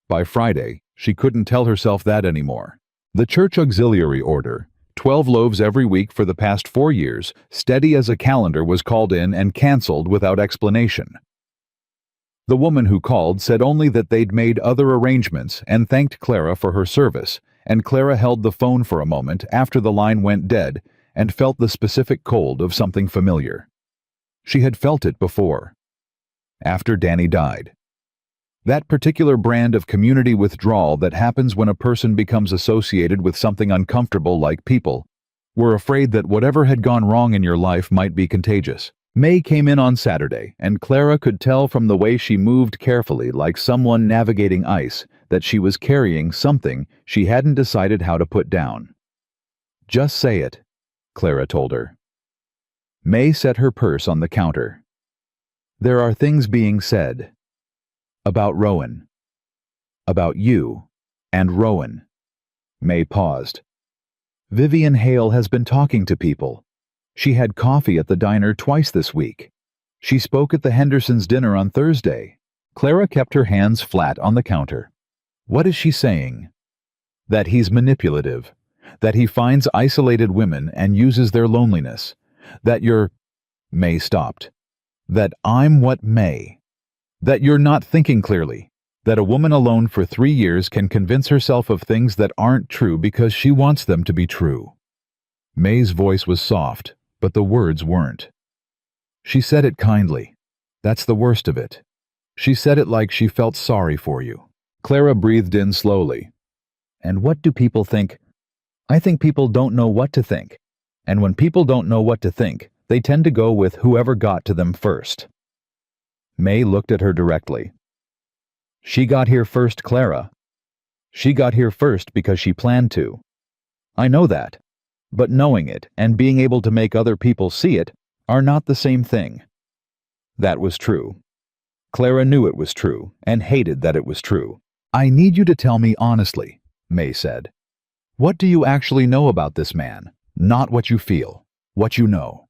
By Friday, she couldn't tell herself that anymore. The church auxiliary order, 12 loaves every week for the past 4 years, steady as a calendar, was called in and canceled without explanation. The woman who called said only that they'd made other arrangements and thanked Clara for her service, and Clara held the phone for a moment after the line went dead and felt the specific cold of something familiar. She had felt it before. After Danny died. That particular brand of community withdrawal that happens when a person becomes associated with something uncomfortable, like people were afraid that whatever had gone wrong in your life might be contagious. May came in on Saturday, and Clara could tell from the way she moved carefully, like someone navigating ice, that she was carrying something she hadn't decided how to put down. "Just say it," Clara told her. May set her purse on the counter. "There are things being said. About Rowan. About you and Rowan." May paused. "Vivian Hale has been talking to people. She had coffee at the diner twice this week. She spoke at the Hendersons' dinner on Thursday." Clara kept her hands flat on the counter. "What is she saying?" "That he's manipulative. That he finds isolated women and uses their loneliness. That you're—" May stopped. "That I'm what, May? That you're not thinking clearly. That a woman alone for 3 years can convince herself of things that aren't true because she wants them to be true." May's voice was soft, but the words weren't. She said it kindly. That's the worst of it. She said it like she felt sorry for you. Clara breathed in slowly. "And what do people think?" "I think people don't know what to think. And when people don't know what to think, they tend to go with whoever got to them first." May looked at her directly. "She got here first, Clara. She got here first because she planned to. I know that. But knowing it and being able to make other people see it are not the same thing." That was true. Clara knew it was true and hated that it was true. "I need you to tell me honestly," May said. "What do you actually know about this man? Not what you feel, what you know."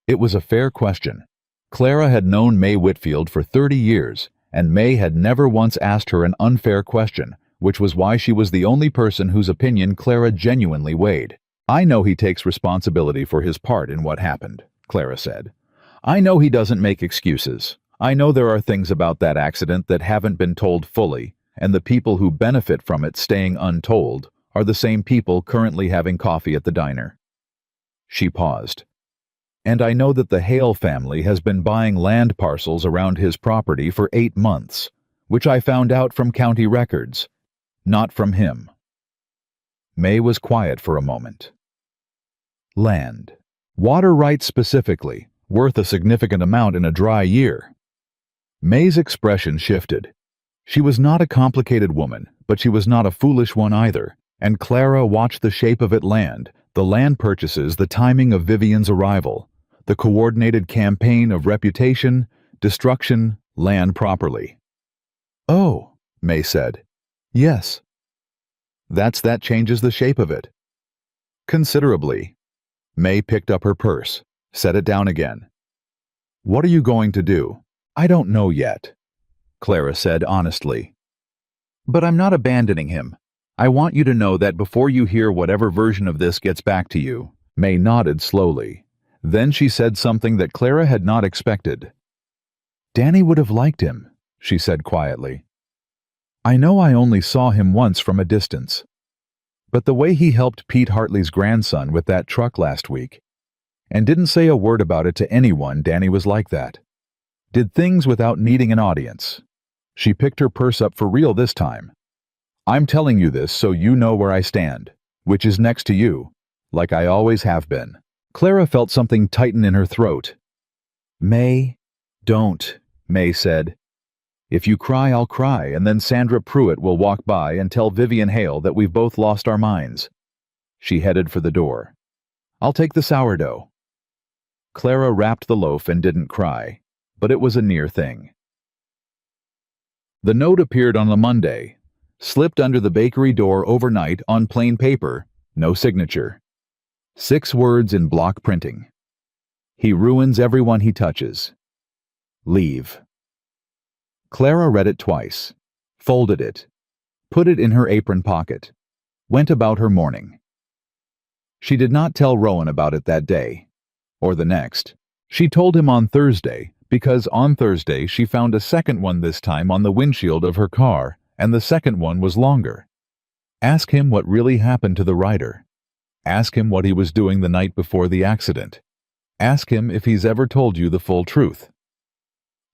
It was a fair question. Clara had known May Whitfield for 30 years, and May had never once asked her an unfair question, which was why she was the only person whose opinion Clara genuinely weighed. "I know he takes responsibility for his part in what happened," Clara said. "I know he doesn't make excuses. I know there are things about that accident that haven't been told fully, and the people who benefit from it staying untold are the same people currently having coffee at the diner." She paused. "And I know that the Hale family has been buying land parcels around his property for 8 months, which I found out from county records, not from him." May was quiet for a moment. "Land. Water rights specifically, worth a significant amount in a dry year." May's expression shifted. She was not a complicated woman, but she was not a foolish one either, and Clara watched the shape of it land, the land purchases, the timing of Vivian's arrival, the coordinated campaign of reputation, destruction, land properly. "Oh," May said. "Yes." That changes the shape of it." "Considerably." May picked up her purse, set it down again. "What are you going to do?" "I don't know yet," Clara said honestly. "But I'm not abandoning him. I want you to know that before you hear whatever version of this gets back to you." May nodded slowly. Then she said something that Clara had not expected. "Danny would have liked him," she said quietly. "I know I only saw him once from a distance. But the way he helped Pete Hartley's grandson with that truck last week, and didn't say a word about it to anyone, Danny was like that. Did things without needing an audience." She picked her purse up for real this time. "I'm telling you this so you know where I stand, which is next to you, like I always have been." Clara felt something tighten in her throat. "May, don't," May said. If you cry, I'll cry, and then Sandra Pruitt will walk by and tell Vivian Hale that we've both lost our minds." She headed for the door. "I'll take the sourdough." Clara wrapped the loaf and didn't cry, but it was a near thing. The note appeared on a Monday, slipped under the bakery door overnight on plain paper, no signature. 6 words in block printing. "He ruins everyone he touches. Leave." Clara read it twice, folded it, put it in her apron pocket, went about her morning. She did not tell Rowan about it that day, or the next. She told him on Thursday, because on Thursday she found a second one, this time on the windshield of her car, and the second one was longer. Ask him what really happened to the writer. Ask him what he was doing the night before the accident. Ask him if he's ever told you the full truth.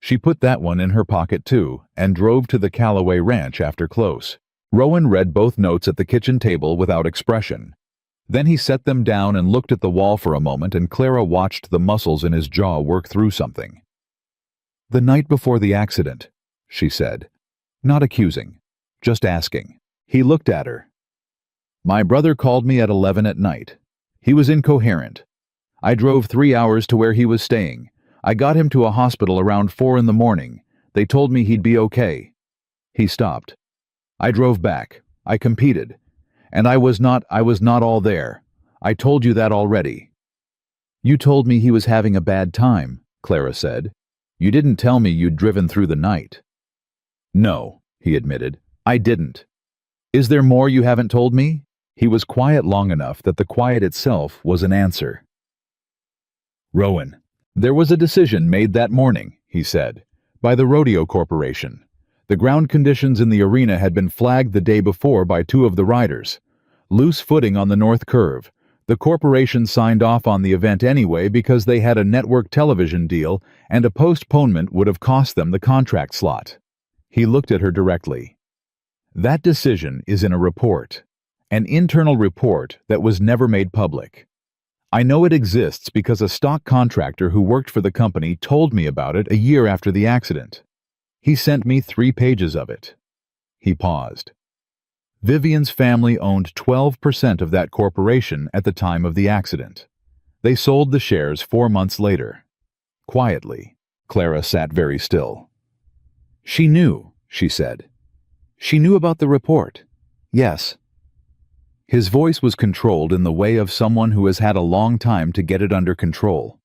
She put that one in her pocket too, and drove to the Callaway Ranch after close. Rowan read both notes at the kitchen table without expression. Then he set them down and looked at the wall for a moment, and Clara watched the muscles in his jaw work through something. "The night before the accident," she said. Not accusing, just asking. He looked at her. "My brother called me at 11 at night. He was incoherent. I drove 3 hours to where he was staying. I got him to a hospital around 4 in the morning. They told me he'd be okay." He stopped. "I drove back. I competed. And I was not all there. I told you that already." "You told me he was having a bad time," Clara said. "You didn't tell me you'd driven through the night." "No," he admitted. "I didn't. Is there more you haven't told me?" He was quiet long enough that the quiet itself was an answer. "Rowan, there was a decision made that morning," he said, "by the Rodeo Corporation. The ground conditions in the arena had been flagged the day before by 2 of the riders. Loose footing on the north curve. The corporation signed off on the event anyway because they had a network television deal, and a postponement would have cost them the contract slot." He looked at her directly. "That decision is in a report. An internal report that was never made public. I know it exists because a stock contractor who worked for the company told me about it a year after the accident. He sent me 3 pages of it." He paused. "Vivian's family owned 12% of that corporation at the time of the accident. They sold the shares 4 months later." Quietly, Clara sat very still. "She knew," she said. "She knew about the report." "Yes." His voice was controlled in the way of someone who has had a long time to get it under control.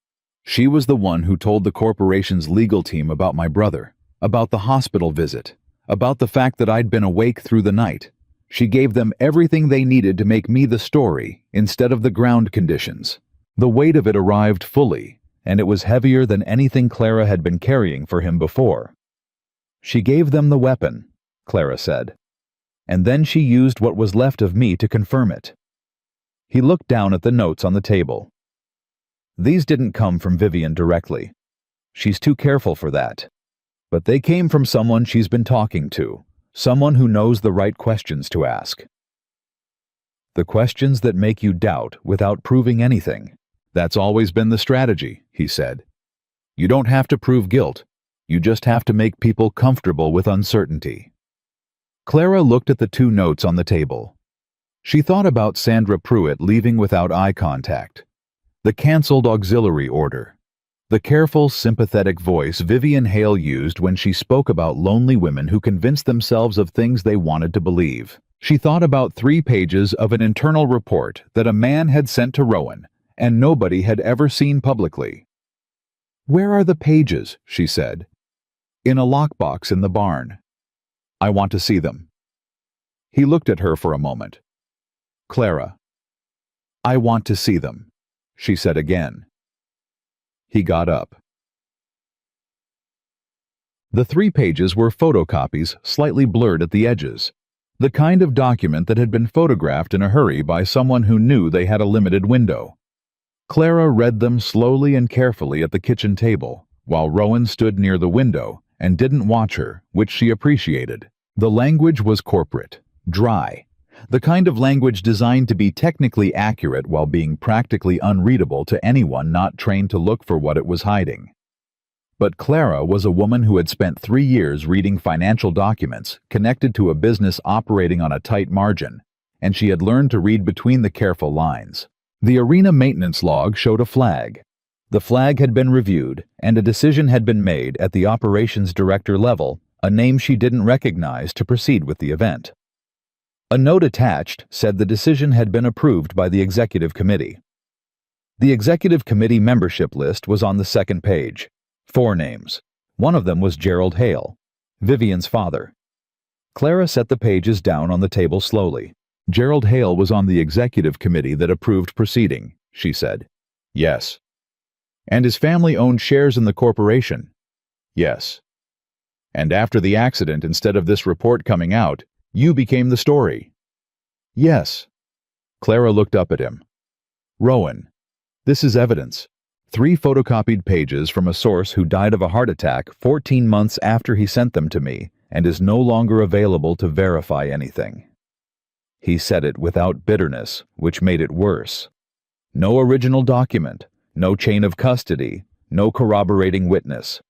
"She was the one who told the corporation's legal team about my brother, about the hospital visit, about the fact that I'd been awake through the night. She gave them everything they needed to make me the story instead of the ground conditions. The weight of it arrived fully, and it was heavier than anything Clara had been carrying for him before. She gave them the weapon," Clara said. "And then she used what was left of me to confirm it." He looked down at the notes on the table. "These didn't come from Vivian directly. She's too careful for that. But they came from someone she's been talking to, someone who knows the right questions to ask. The questions that make you doubt without proving anything. That's always been the strategy," he said. "You don't have to prove guilt. You just have to make people comfortable with uncertainty." Clara looked at the 2 notes on the table. She thought about Sandra Pruitt leaving without eye contact, the cancelled auxiliary order, the careful, sympathetic voice Vivian Hale used when she spoke about lonely women who convinced themselves of things they wanted to believe. She thought about 3 pages of an internal report that a man had sent to Rowan, and nobody had ever seen publicly. "Where are the pages?" she said. "In a lockbox in the barn. I want to see them." He looked at her for a moment. "Clara, I want to see them," she said again. He got up. The 3 pages were photocopies slightly blurred at the edges, the kind of document that had been photographed in a hurry by someone who knew they had a limited window. Clara read them slowly and carefully at the kitchen table, while Rowan stood near the window and didn't watch her, which she appreciated. The language was corporate, dry, the kind of language designed to be technically accurate while being practically unreadable to anyone not trained to look for what it was hiding. But Clara was a woman who had spent 3 years reading financial documents connected to a business operating on a tight margin, and she had learned to read between the careful lines. The arena maintenance log showed a flag. The flag had been reviewed, and a decision had been made at the operations director level, a name she didn't recognize, to proceed with the event. A note attached said the decision had been approved by the executive committee. The executive committee membership list was on the second page. 4 names. One of them was Gerald Hale, Vivian's father. Clara set the pages down on the table slowly. Gerald Hale was on the executive committee that approved proceeding, she said. Yes. And his family owned shares in the corporation? Yes. And after the accident, instead of this report coming out, you became the story? Yes. Clara looked up at him. Rowan, this is evidence. 3 photocopied pages from a source who died of a heart attack 14 months after he sent them to me and is no longer available to verify anything. He said it without bitterness, which made it worse. No original document, no chain of custody, no corroborating witness.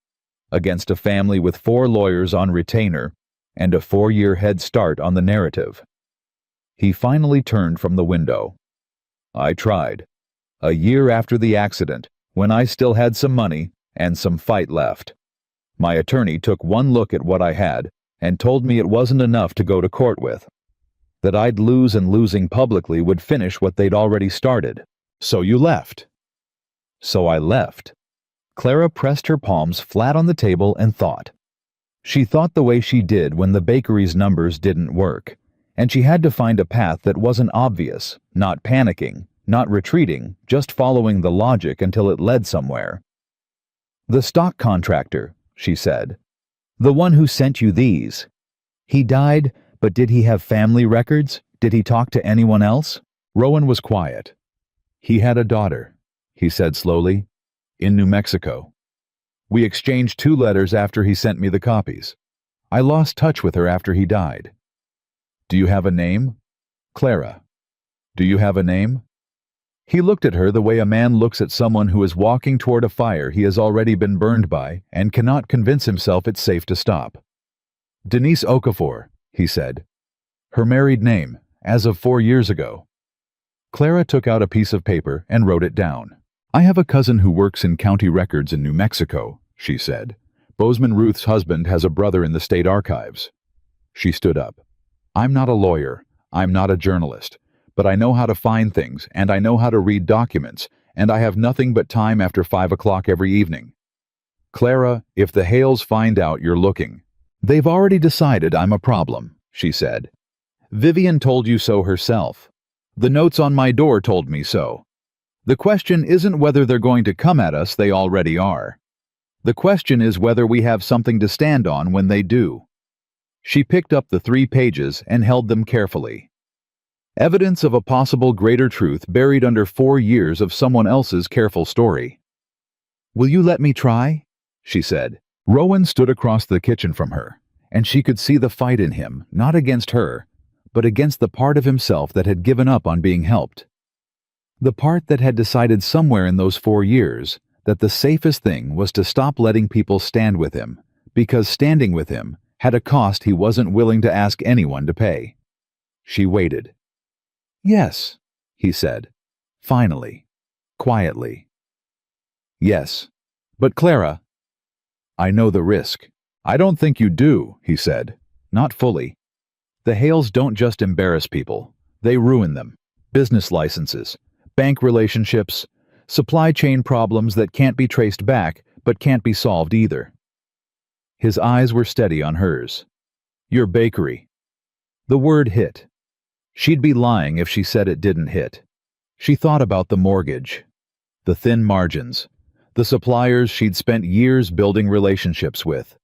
Against a family with 4 lawyers on retainer and a 4-year head start on the narrative. He finally turned from the window. I tried. A year after the accident, when I still had some money and some fight left. My attorney took one look at what I had and told me it wasn't enough to go to court with. That I'd lose, and losing publicly would finish what they'd already started. So you left. So I left. Clara pressed her palms flat on the table and thought. She thought the way she did when the bakery's numbers didn't work, and she had to find a path that wasn't obvious, not panicking, not retreating, just following the logic until it led somewhere. The stock contractor, she said. The one who sent you these. He died, but did he have family records? Did he talk to anyone else? Rowan was quiet. He had a daughter, he said slowly, in New Mexico. We exchanged 2 letters after he sent me the copies. I lost touch with her after he died. Do you have a name? Clara. Do you have a name? He looked at her the way a man looks at someone who is walking toward a fire he has already been burned by and cannot convince himself it's safe to stop. Denise Okafor, he said. Her married name, as of 4 years ago. Clara took out a piece of paper and wrote it down. I have a cousin who works in county records in New Mexico, she said. Bozeman Ruth's husband has a brother in the state archives. She stood up. I'm not a lawyer. I'm not a journalist. But I know how to find things, and I know how to read documents, and I have nothing but time after 5 o'clock every evening. Clara, if the Hales find out you're looking, they've already decided I'm a problem, she said. Vivian told you so herself. The notes on my door told me so. The question isn't whether they're going to come at us, they already are. The question is whether we have something to stand on when they do. She picked up the 3 pages and held them carefully. Evidence of a possible greater truth buried under 4 years of someone else's careful story. Will you let me try? She said. Rowan stood across the kitchen from her, and she could see the fight in him, not against her, but against the part of himself that had given up on being helped. The part that had decided somewhere in those 4 years that the safest thing was to stop letting people stand with him, because standing with him had a cost he wasn't willing to ask anyone to pay. She waited. Yes, he said, finally, quietly. Yes, but Clara, I know the risk. I don't think you do, he said, not fully. The Hales don't just embarrass people, they ruin them. Business licenses, bank relationships, supply chain problems that can't be traced back but can't be solved either. His eyes were steady on hers. Your bakery. The word hit. She'd be lying if she said it didn't hit. She thought about the mortgage, the thin margins, the suppliers she'd spent years building relationships with,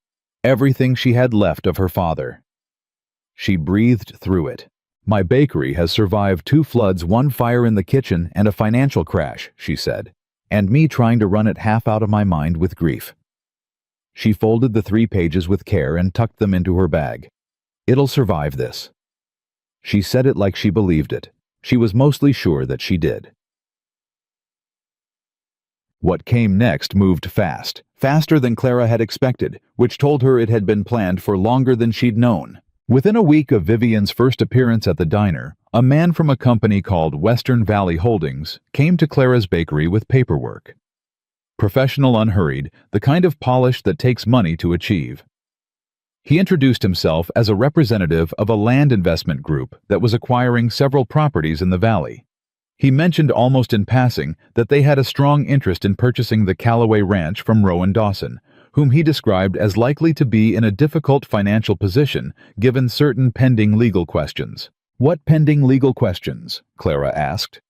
everything she had left of her father. She breathed through it. My bakery has survived 2 floods, 1 fire in the kitchen, and a financial crash, she said, and me trying to run it half out of my mind with grief. She folded the 3 pages with care and tucked them into her bag. It'll survive this. She said it like she believed it. She was mostly sure that she did. What came next moved fast, faster than Clara had expected, which told her it had been planned for longer than she'd known. Within a week of Vivian's first appearance at the diner, a man from a company called Western Valley Holdings came to Clara's bakery with paperwork. Professional, unhurried, the kind of polish that takes money to achieve. He introduced himself as a representative of a land investment group that was acquiring several properties in the valley. He mentioned almost in passing that they had a strong interest in purchasing the Callaway Ranch from Rowan Dawson, whom he described as likely to be in a difficult financial position given certain pending legal questions. "What pending legal questions?" Clara asked.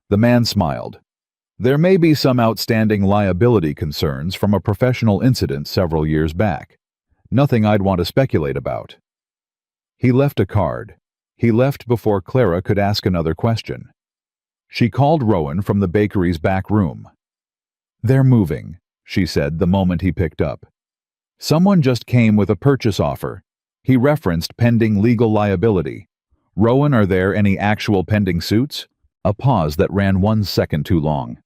The man smiled. "There may be some outstanding liability concerns from a professional incident several years back. Nothing I'd want to speculate about." He left a card. He left before Clara could ask another question. She called Rowan from the bakery's back room. "They're moving," she said the moment he picked up. "Someone just came with a purchase offer." He referenced pending legal liability. "Rowan, are there any actual pending suits?" A pause that ran 1 second too long.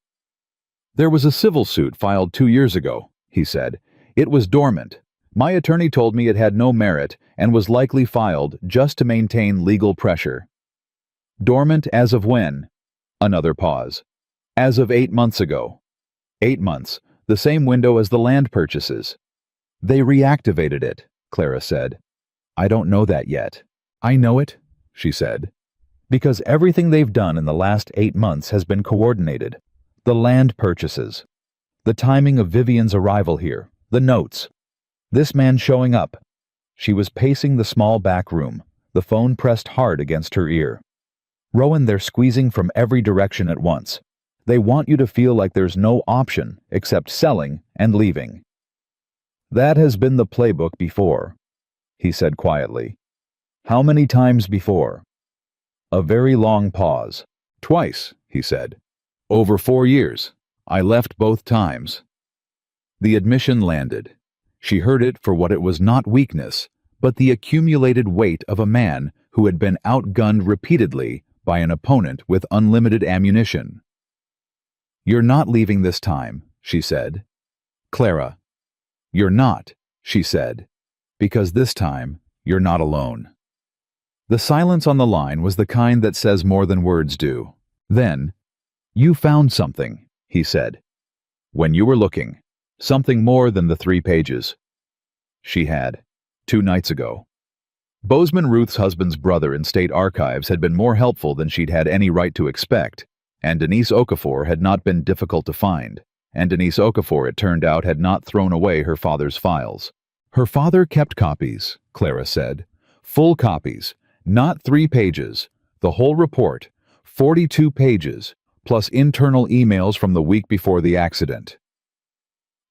"There was a civil suit filed 2 years ago," he said. "It was dormant. My attorney told me it had no merit and was likely filed just to maintain legal pressure." "Dormant as of when?" Another pause. "As of 8 months ago." 8 months, the same window as the land purchases. "They reactivated it," Clara said. "I don't know that yet." "I know it," she said, "because everything they've done in the last 8 months has been coordinated. The land purchases, the timing of Vivian's arrival here, the notes, this man showing up." She was pacing the small back room, the phone pressed hard against her ear. "Rowan, they're squeezing from every direction at once. They want you to feel like there's no option except selling and leaving." "That has been the playbook before," he said quietly. "How many times before?" A very long pause. "Twice," he said. "Over 4 years. I left both times." The admission landed. She heard it for what it was, not weakness, but the accumulated weight of a man who had been outgunned repeatedly by an opponent with unlimited ammunition. "You're not leaving this time," she said. "Clara." "You're not," she said, "because this time you're not alone." The silence on the line was the kind that says more than words do. Then, "You found something," he said. "When you were looking. Something more than the 3 pages." She had. 2 nights ago. Bozeman Ruth's husband's brother in state archives had been more helpful than she'd had any right to expect, and Denise Okafor had not been difficult to find, and Denise Okafor, it turned out, had not thrown away her father's files. Her father kept copies, Clara said. Full copies, not 3 pages, the whole report, 42 pages, plus internal emails from the week before the accident.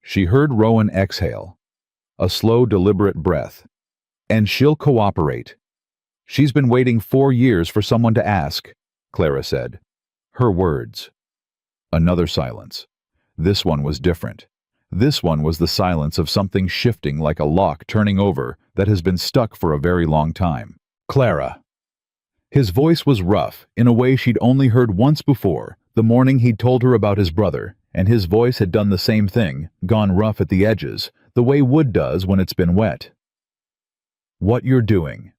She heard Rowan exhale, a slow, deliberate breath. "And she'll cooperate. She's been waiting 4 years for someone to ask," Clara said. Her words. Another silence. This one was different. This one was the silence of something shifting like a lock turning over that has been stuck for a very long time. "Clara." His voice was rough, in a way she'd only heard once before, the morning he'd told her about his brother, and his voice had done the same thing, gone rough at the edges, the way wood does when it's been wet. "What you're doing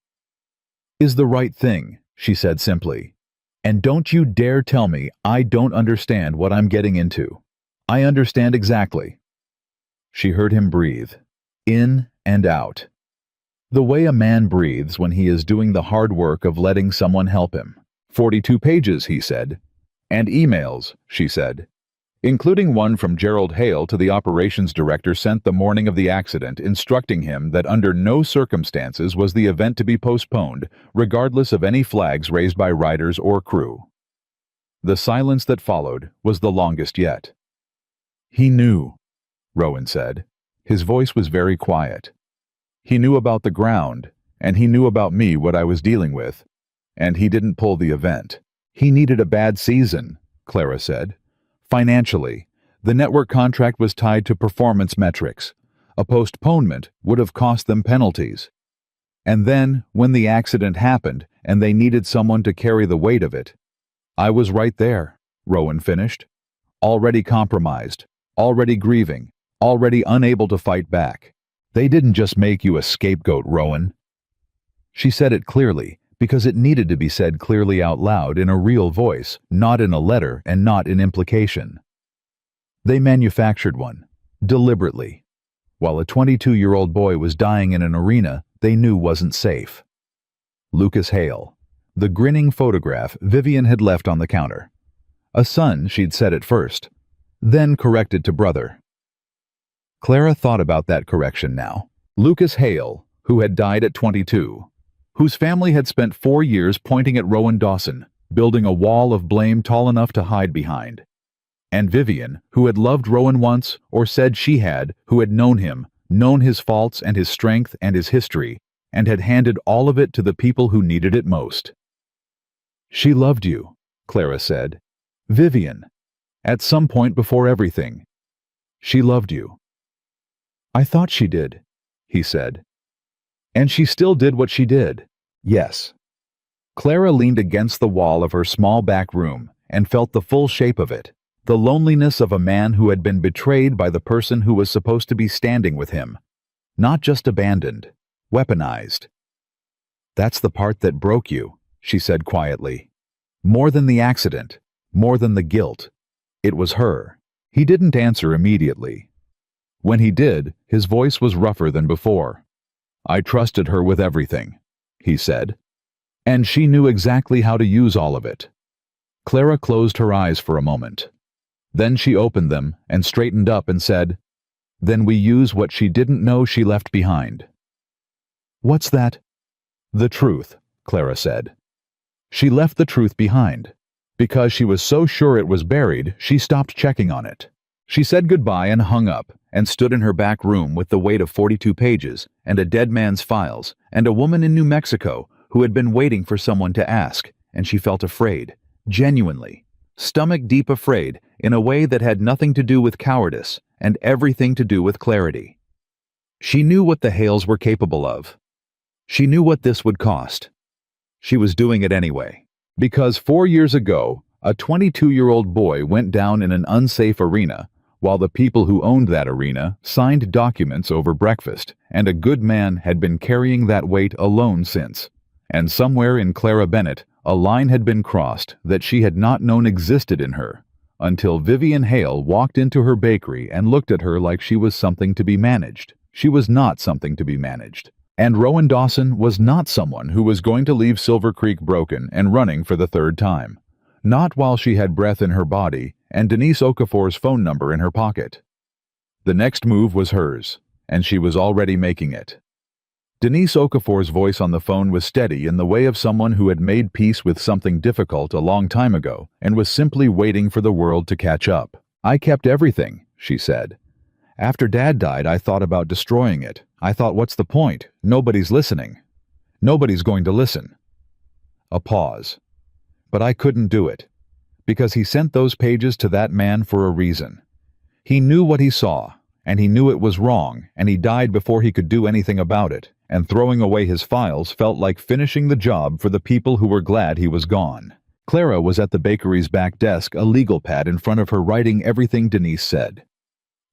is the right thing," she said simply. "And don't you dare tell me I don't understand what I'm getting into. I understand exactly." She heard him breathe, in and out. The way a man breathes when he is doing the hard work of letting someone help him. 42 pages, he said. "And emails," she said, including one from Gerald Hale to the operations director sent the morning of the accident, instructing him that under no circumstances was the event to be postponed, regardless of any flags raised by riders or crew. The silence that followed was the longest yet. "He knew," Rowan said. His voice was very quiet. "He knew about the ground, and he knew about me, what I was dealing with, and he didn't pull the event. He needed a bad season," Clara said. "Financially, the network contract was tied to performance metrics. A postponement would have cost them penalties. And then, when the accident happened and they needed someone to carry the weight of it, I was right there," Rowan finished. "Already compromised, already grieving, already unable to fight back. They didn't just make you a scapegoat, Rowan. She said it clearly, because it needed to be said clearly out loud in a real voice, not in a letter and not in implication. They manufactured one, deliberately. While a 22-year-old boy was dying in an arena they knew wasn't safe. Lucas Hale. The grinning photograph Vivian had left on the counter. A son, she'd said at first, then corrected to brother. Clara thought about that correction now. Lucas Hale, who had died at 22, whose family had spent 4 years pointing at Rowan Dawson, building a wall of blame tall enough to hide behind. And Vivian, who had loved Rowan once, or said she had, who had known him, known his faults and his strength and his history, and had handed all of it to the people who needed it most. She loved you, Clara said. Vivian. At some point before everything. She loved you. I thought she did, he said. And she still did what she did. Yes. Clara leaned against the wall of her small back room and felt the full shape of it, the loneliness of a man who had been betrayed by the person who was supposed to be standing with him. Not just abandoned, weaponized. That's the part that broke you, she said quietly. More than the accident, more than the guilt. It was her. He didn't answer immediately. When he did, his voice was rougher than before. I trusted her with everything, he said. And she knew exactly how to use all of it. Clara closed her eyes for a moment. Then she opened them and straightened up and said, Then we use what she didn't know she left behind. What's that? The truth, Clara said. She left the truth behind. Because she was so sure it was buried, she stopped checking on it. She said goodbye and hung up, and stood in her back room with the weight of 42 pages, and a dead man's files, and a woman in New Mexico who had been waiting for someone to ask, and she felt afraid, genuinely, stomach-deep afraid, in a way that had nothing to do with cowardice, and everything to do with clarity. She knew what the Hales were capable of. She knew what this would cost. She was doing it anyway. Because 4 years ago, a 22-year-old boy went down in an unsafe arena, while the people who owned that arena signed documents over breakfast, and a good man had been carrying that weight alone since. And somewhere in Clara Bennett, a line had been crossed that she had not known existed in her, until Vivian Hale walked into her bakery and looked at her like she was something to be managed. She was not something to be managed. And Rowan Dawson was not someone who was going to leave Silver Creek broken and running for the third time. Not while she had breath in her body and Denise Okafor's phone number in her pocket. The next move was hers, and she was already making it. Denise Okafor's voice on the phone was steady in the way of someone who had made peace with something difficult a long time ago and was simply waiting for the world to catch up. I kept everything, she said. After Dad died, I thought about destroying it. I thought, what's the point? Nobody's listening. Nobody's going to listen. A pause. But I couldn't do it. Because he sent those pages to that man for a reason. He knew what he saw, and he knew it was wrong, and he died before he could do anything about it, and throwing away his files felt like finishing the job for the people who were glad he was gone. Clara was at the bakery's back desk, a legal pad in front of her, writing everything Denise said.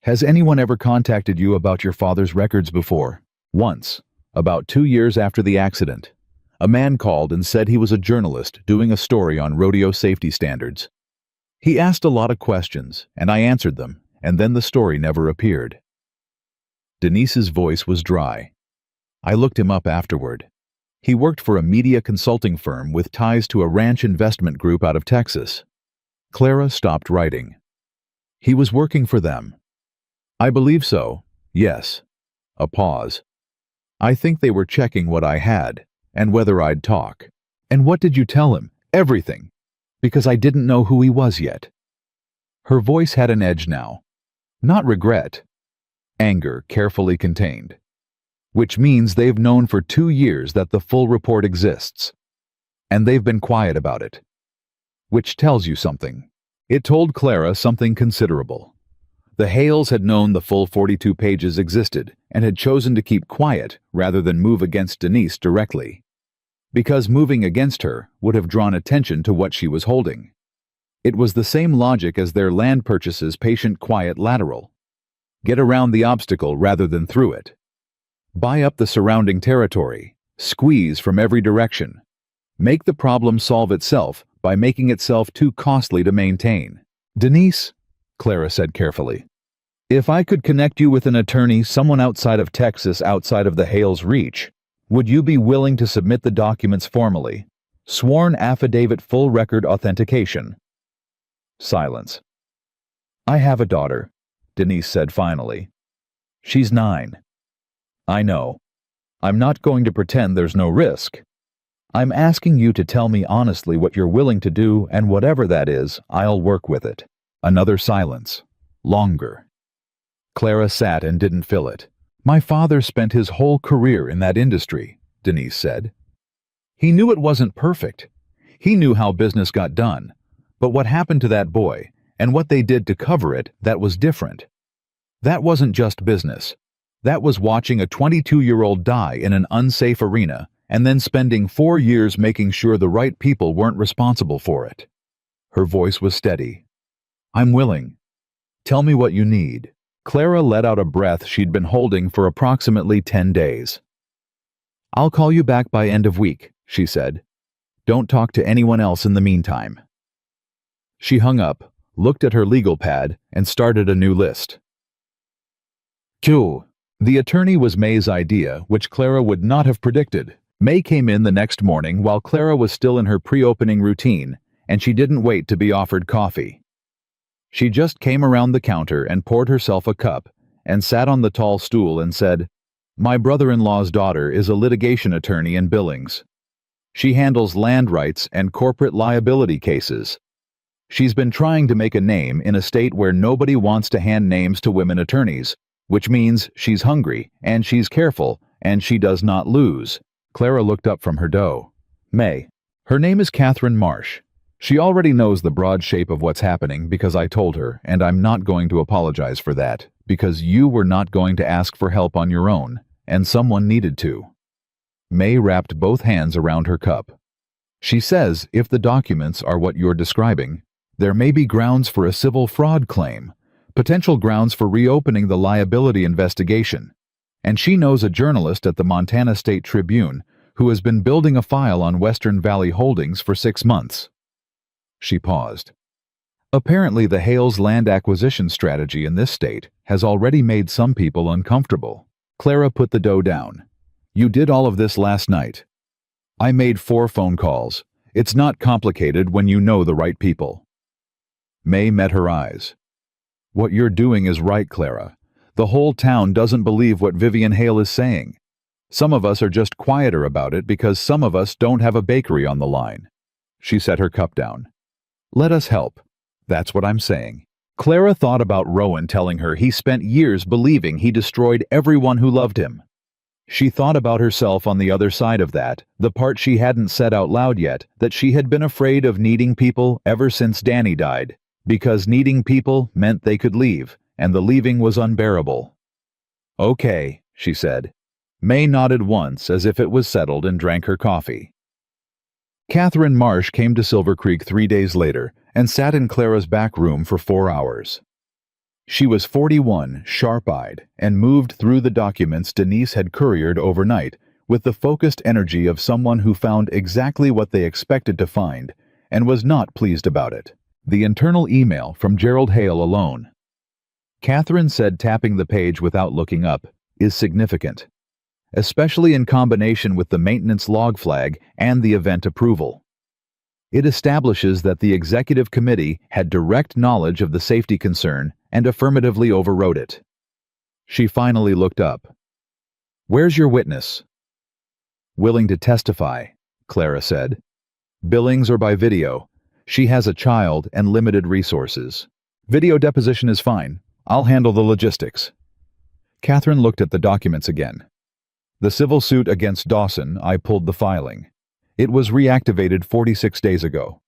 Has anyone ever contacted you about your father's records before? Once, about 2 years after the accident. A man called and said he was a journalist doing a story on rodeo safety standards. He asked a lot of questions, and I answered them, and then the story never appeared. Denise's voice was dry. I looked him up afterward. He worked for a media consulting firm with ties to a ranch investment group out of Texas. Clara stopped writing. He was working for them. I believe so, yes. A pause. I think they were checking what I had, and whether I'd talk. And what did you tell him? Everything. Because I didn't know who he was yet. Her voice had an edge now. Not regret. Anger carefully contained. Which means they've known for 2 years that the full report exists. And they've been quiet about it. Which tells you something. It told Clara something considerable. The Hales had known the full 42 pages existed and had chosen to keep quiet rather than move against Denise directly. Because moving against her would have drawn attention to what she was holding. It was the same logic as their land purchases, patient, quiet, lateral. Get around the obstacle rather than through it. Buy up the surrounding territory. Squeeze from every direction. Make the problem solve itself by making itself too costly to maintain. Denise, Clara said carefully, if I could connect you with an attorney, someone outside of Texas, outside of the Hale's reach, would you be willing to submit the documents formally? Sworn affidavit, full record authentication. Silence. I have a daughter, Denise said finally. She's 9. I know. I'm not going to pretend there's no risk. I'm asking you to tell me honestly what you're willing to do, and whatever that is, I'll work with it. Another silence. Longer. Clara sat and didn't fill it. My father spent his whole career in that industry, Denise said. He knew it wasn't perfect. He knew how business got done. But what happened to that boy, and what they did to cover it, that was different. That wasn't just business. That was watching a 22-year-old die in an unsafe arena, and then spending 4 years making sure the right people weren't responsible for it. Her voice was steady. I'm willing. Tell me what you need. Clara let out a breath she'd been holding for approximately 10 days. I'll call you back by end of week, she said. Don't talk to anyone else in the meantime. She hung up, looked at her legal pad, and started a new list. Q. The attorney was May's idea, which Clara would not have predicted. May came in the next morning while Clara was still in her pre-opening routine, and she didn't wait to be offered coffee. She just came around the counter and poured herself a cup, and sat on the tall stool and said, My brother-in-law's daughter is a litigation attorney in Billings. She handles land rights and corporate liability cases. She's been trying to make a name in a state where nobody wants to hand names to women attorneys, which means she's hungry, and she's careful, and she does not lose. Clara looked up from her dough. May. Her name is Catherine Marsh. She already knows the broad shape of what's happening because I told her, and I'm not going to apologize for that, because you were not going to ask for help on your own, and someone needed to. May wrapped both hands around her cup. She says if the documents are what you're describing, there may be grounds for a civil fraud claim, potential grounds for reopening the liability investigation, and she knows a journalist at the Montana State Tribune who has been building a file on Western Valley Holdings for 6 months. She paused. Apparently the Hale's land acquisition strategy in this state has already made some people uncomfortable. Clara put the dough down. You did all of this last night. I made 4 phone calls. It's not complicated when you know the right people. May met her eyes. What you're doing is right, Clara. The whole town doesn't believe what Vivian Hale is saying. Some of us are just quieter about it because some of us don't have a bakery on the line. She set her cup down. Let us help. That's what I'm saying. Clara thought about Rowan telling her he spent years believing he destroyed everyone who loved him. She thought about herself on the other side of that, the part she hadn't said out loud yet, that she had been afraid of needing people ever since Danny died, because needing people meant they could leave, and the leaving was unbearable. Okay, she said. May nodded once as if it was settled and drank her coffee. Catherine Marsh came to Silver Creek 3 days later and sat in Clara's back room for 4 hours. She was 41, sharp-eyed, and moved through the documents Denise had couriered overnight with the focused energy of someone who found exactly what they expected to find and was not pleased about it. The internal email from Gerald Hale alone. Catherine said tapping the page without looking up is significant, especially in combination with the maintenance log flag and the event approval. It establishes that the executive committee had direct knowledge of the safety concern and affirmatively overrode it. She finally looked up. Where's your witness? Willing to testify, Clara said. Billings or by video. She has a child and limited resources. Video deposition is fine. I'll handle the logistics. Catherine looked at the documents again. The civil suit against Dawson, I pulled the filing. It was reactivated 46 days ago.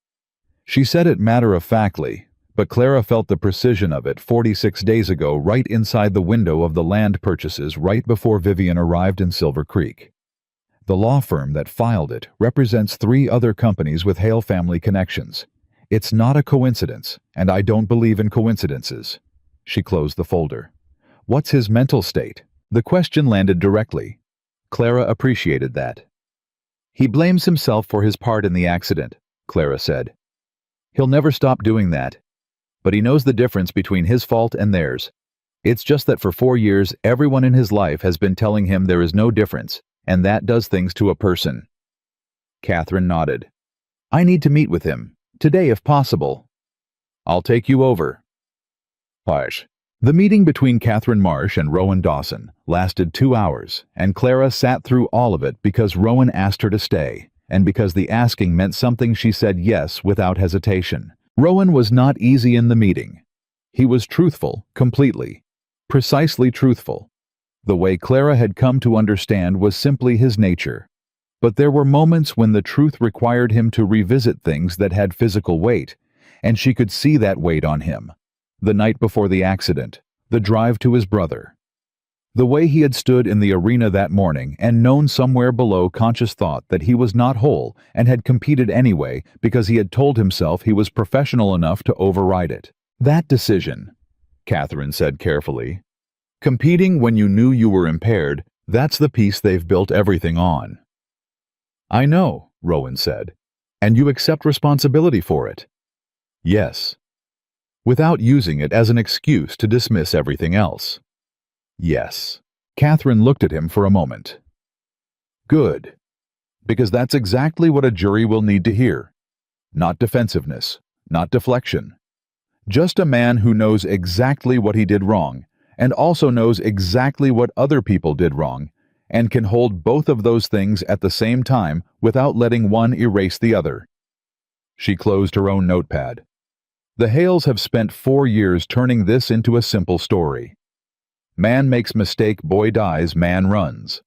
She said it matter-of-factly, but Clara felt the precision of it 46 days ago right inside the window of the land purchases right before Vivian arrived in Silver Creek. The law firm that filed it represents 3 other companies with Hale family connections, It's not a coincidence, and I don't believe in coincidences. She closed the folder. What's his mental state? The question landed directly. Clara appreciated that. He blames himself for his part in the accident, Clara said. He'll never stop doing that. But he knows the difference between his fault and theirs. It's just that for 4 years, everyone in his life has been telling him there is no difference, and that does things to a person. Catherine nodded. I need to meet with him, today if possible. I'll take you over. Hush. The meeting between Catherine Marsh and Rowan Dawson lasted 2 hours, and Clara sat through all of it because Rowan asked her to stay, and because the asking meant something she said yes without hesitation. Rowan was not easy in the meeting. He was truthful, completely. Precisely truthful. The way Clara had come to understand was simply his nature. But there were moments when the truth required him to revisit things that had physical weight, and she could see that weight on him. The night before the accident, the drive to his brother. The way he had stood in the arena that morning and known somewhere below conscious thought that he was not whole and had competed anyway because he had told himself he was professional enough to override it. That decision, Catherine said carefully. Competing when you knew you were impaired, that's the piece they've built everything on. I know, Rowan said. And you accept responsibility for it. Yes. Without using it as an excuse to dismiss everything else. Yes. Catherine looked at him for a moment. Good. Because that's exactly what a jury will need to hear. Not defensiveness, not deflection. Just a man who knows exactly what he did wrong, and also knows exactly what other people did wrong, and can hold both of those things at the same time without letting one erase the other. She closed her own notepad. The Hales have spent 4 years turning this into a simple story. Man makes mistake, boy dies, man runs.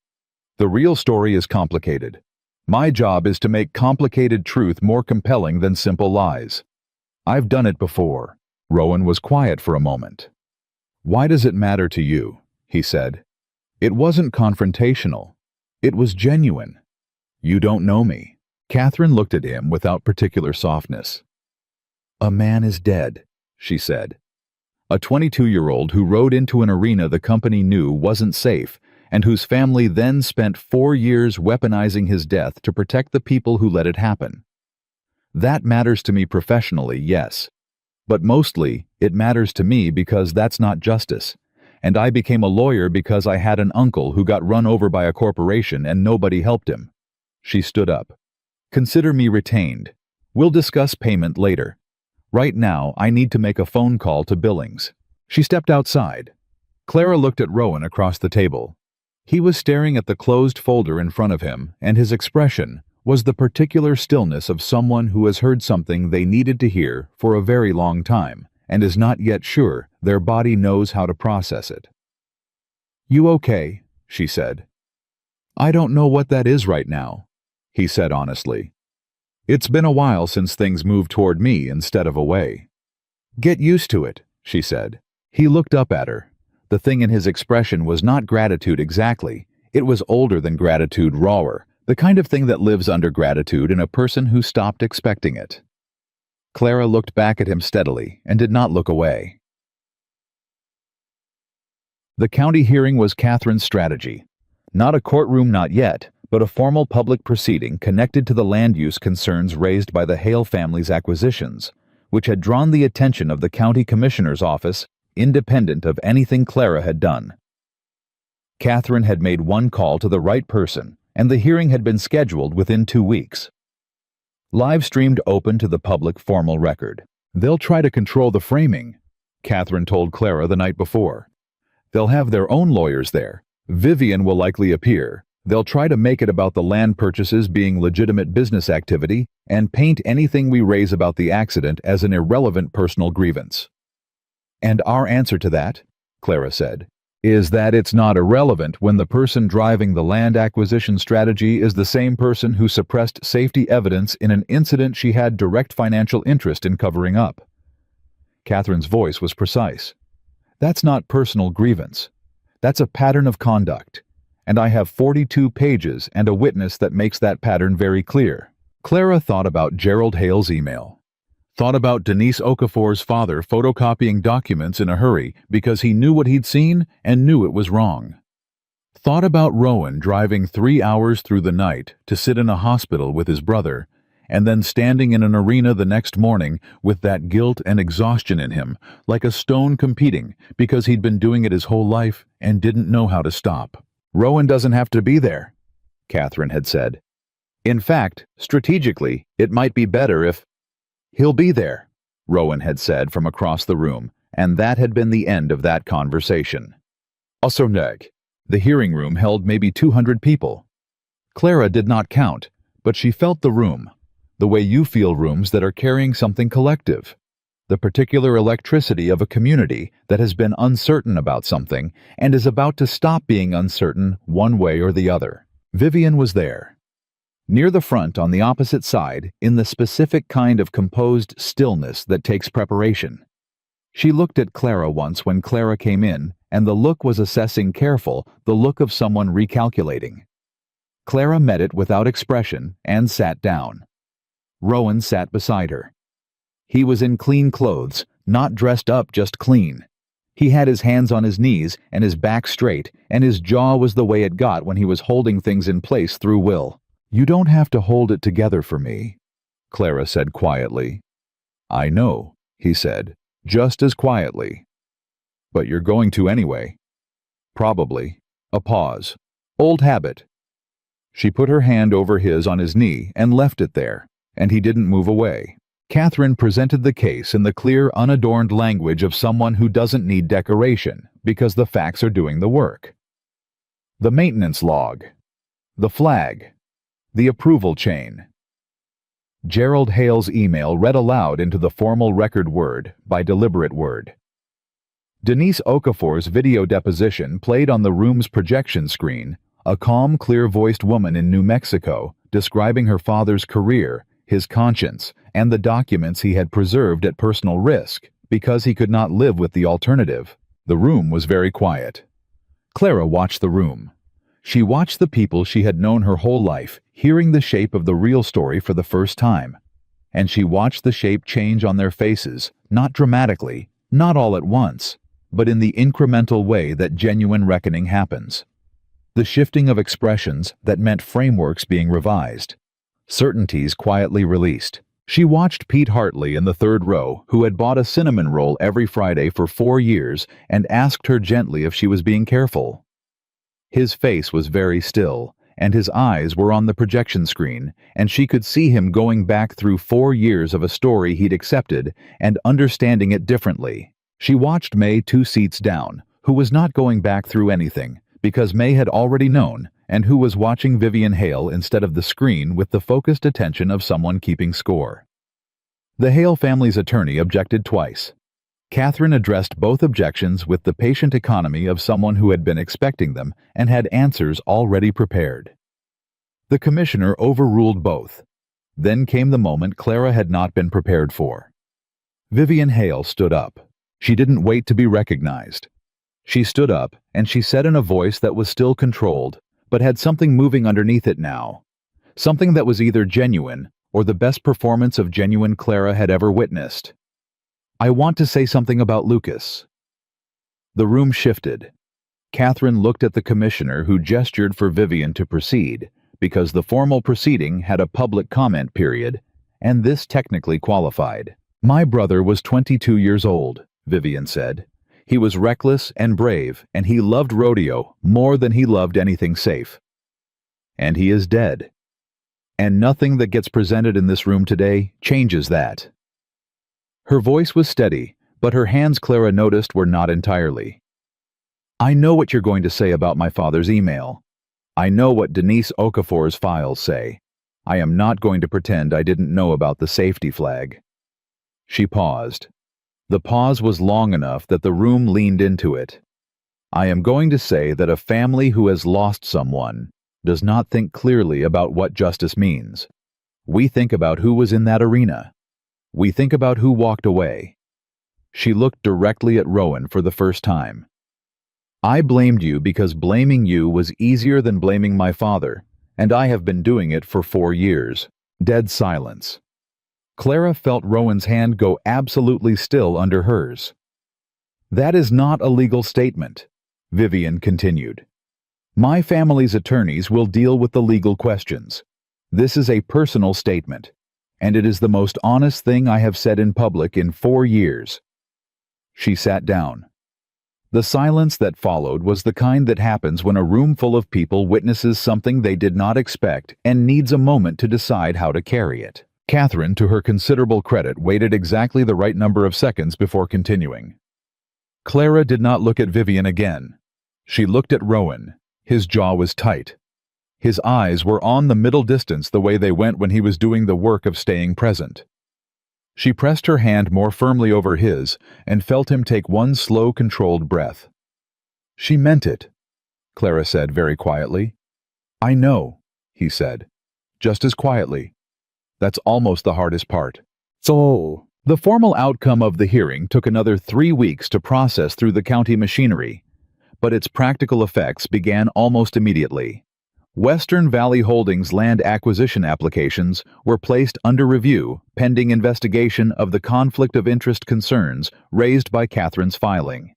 The real story is complicated. My job is to make complicated truth more compelling than simple lies. I've done it before. Rowan was quiet for a moment. Why does it matter to you? He said. It wasn't confrontational. It was genuine. You don't know me. Catherine looked at him without particular softness. A man is dead, she said. A 22-year-old who rode into an arena the company knew wasn't safe, and whose family then spent 4 years weaponizing his death to protect the people who let it happen. That matters to me professionally, yes. But mostly, it matters to me because that's not justice. And I became a lawyer because I had an uncle who got run over by a corporation and nobody helped him. She stood up. Consider me retained. We'll discuss payment later. Right now, I need to make a phone call to Billings. She stepped outside. Clara looked at Rowan across the table. He was staring at the closed folder in front of him, and his expression was the particular stillness of someone who has heard something they needed to hear for a very long time, and is not yet sure their body knows how to process it. You okay? She said. I don't know what that is right now, he said honestly. It's been a while since things moved toward me instead of away. Get used to it, she said. He looked up at her. The thing in his expression was not gratitude exactly. It was older than gratitude, rawer, the kind of thing that lives under gratitude in a person who stopped expecting it. Clara looked back at him steadily and did not look away. The county hearing was Catherine's strategy. Not a courtroom, not yet, but a formal public proceeding connected to the land use concerns raised by the Hale family's acquisitions, which had drawn the attention of the county commissioner's office, independent of anything Clara had done. Catherine had made one call to the right person, and the hearing had been scheduled within 2 weeks. Live-streamed open to the public formal record. They'll try to control the framing, Catherine told Clara the night before. They'll have their own lawyers there. Vivian will likely appear. They'll try to make it about the land purchases being legitimate business activity and paint anything we raise about the accident as an irrelevant personal grievance. And our answer to that, Clara said, is that it's not irrelevant when the person driving the land acquisition strategy is the same person who suppressed safety evidence in an incident she had direct financial interest in covering up. Catherine's voice was precise. That's not personal grievance. That's a pattern of conduct. And I have 42 pages and a witness that makes that pattern very clear. Clara thought about Gerald Hale's email. Thought about Denise Okafor's father photocopying documents in a hurry because he knew what he'd seen and knew it was wrong. Thought about Rowan driving 3 hours through the night to sit in a hospital with his brother, and then standing in an arena the next morning with that guilt and exhaustion in him, like a stone competing because he'd been doing it his whole life and didn't know how to stop. Rowan doesn't have to be there, Catherine had said. In fact, strategically, it might be better if... He'll be there, Rowan had said from across the room, and that had been the end of that conversation. Osoneg. The hearing room held maybe 200 people. Clara did not count, but she felt the room, the way you feel rooms that are carrying something collective, the particular electricity of a community that has been uncertain about something and is about to stop being uncertain one way or the other. Vivian was there. Near the front on the opposite side, in the specific kind of composed stillness that takes preparation. She looked at Clara once when Clara came in, and the look was assessing careful, the look of someone recalculating. Clara met it without expression and sat down. Rowan sat beside her. He was in clean clothes, not dressed up, just clean. He had his hands on his knees and his back straight, and his jaw was the way it got when he was holding things in place through will. "You don't have to hold it together for me," Clara said quietly. "I know," he said, just as quietly. "But you're going to anyway." "Probably." A pause. Old habit. She put her hand over his on his knee and left it there, and he didn't move away. Catherine presented the case in the clear, unadorned language of someone who doesn't need decoration because the facts are doing the work. The maintenance log. The flag. The approval chain. Gerald Hale's email read aloud into the formal record word by deliberate word. Denise Okafor's video deposition played on the room's projection screen, a calm, clear-voiced woman in New Mexico describing her father's career, his conscience, and the documents he had preserved at personal risk because he could not live with the alternative. The room was very quiet. Clara watched the room. She watched the people she had known her whole life, hearing the shape of the real story for the first time. And she watched the shape change on their faces, not dramatically, not all at once, but in the incremental way that genuine reckoning happens. The shifting of expressions that meant frameworks being revised. Certainties quietly released. She watched Pete Hartley in the third row, who had bought a cinnamon roll every Friday for 4 years, and asked her gently if she was being careful. His face was very still, and his eyes were on the projection screen, and she could see him going back through 4 years of a story he'd accepted and understanding it differently. She watched May 2 seats down, who was not going back through anything, because May had already known, and who was watching Vivian Hale instead of the screen with the focused attention of someone keeping score. The Hale family's attorney objected twice. Catherine addressed both objections with the patient economy of someone who had been expecting them and had answers already prepared. The commissioner overruled both. Then came the moment Clara had not been prepared for. Vivian Hale stood up. She didn't wait to be recognized. She stood up, and she said in a voice that was still controlled, but had something moving underneath it now. Something that was either genuine or the best performance of genuine Clara had ever witnessed. "I want to say something about Lucas." The room shifted. Catherine looked at the commissioner, who gestured for Vivian to proceed, because the formal proceeding had a public comment period, and this technically qualified. "My brother was 22 years old," Vivian said. "He was reckless and brave, and he loved rodeo more than he loved anything safe. And he is dead. And nothing that gets presented in this room today changes that." Her voice was steady, but her hands, Clara noticed, were not entirely. "I know what you're going to say about my father's email. I know what Denise Okafor's files say. I am not going to pretend I didn't know about the safety flag." She paused. The pause was long enough that the room leaned into it. "I am going to say that a family who has lost someone does not think clearly about what justice means. We think about who was in that arena. We think about who walked away." She looked directly at Rowan for the first time. "I blamed you because blaming you was easier than blaming my father, and I have been doing it for 4 years." Dead silence. Clara felt Rowan's hand go absolutely still under hers. "That is not a legal statement," Vivian continued. "My family's attorneys will deal with the legal questions. This is a personal statement, and it is the most honest thing I have said in public in 4 years." She sat down. The silence that followed was the kind that happens when a room full of people witnesses something they did not expect and needs a moment to decide how to carry it. Catherine, to her considerable credit, waited exactly the right number of seconds before continuing. Clara did not look at Vivian again. She looked at Rowan. His jaw was tight. His eyes were on the middle distance the way they went when he was doing the work of staying present. She pressed her hand more firmly over his and felt him take one slow, controlled breath. "She meant it," Clara said very quietly. "I know," he said, just as quietly. "That's almost the hardest part." So, the formal outcome of the hearing took another 3 weeks to process through the county machinery, but its practical effects began almost immediately. Western Valley Holdings land acquisition applications were placed under review pending investigation of the conflict of interest concerns raised by Catherine's filing.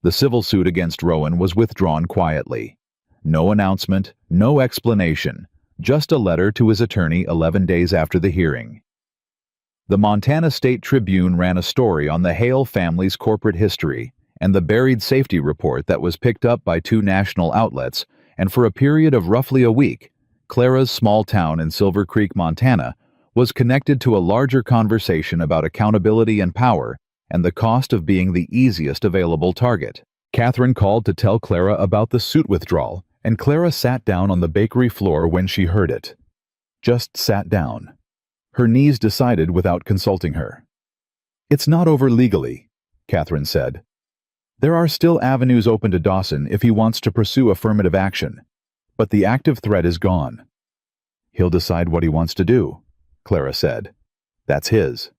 The civil suit against Rowan was withdrawn quietly. No announcement, no explanation, just a letter to his attorney 11 days after the hearing. The Montana State Tribune ran a story on the Hale family's corporate history and the buried safety report that was picked up by 2 national outlets, and for a period of roughly a week, Clara's small town in Silver Creek, Montana, was connected to a larger conversation about accountability and power and the cost of being the easiest available target. Catherine called to tell Clara about the suit withdrawal, and Clara sat down on the bakery floor when she heard it. Just sat down. Her knees decided without consulting her. "It's not over legally," Catherine said. "There are still avenues open to Dawson if he wants to pursue affirmative action, but the active threat is gone." "He'll decide what he wants to do," Clara said. "That's his."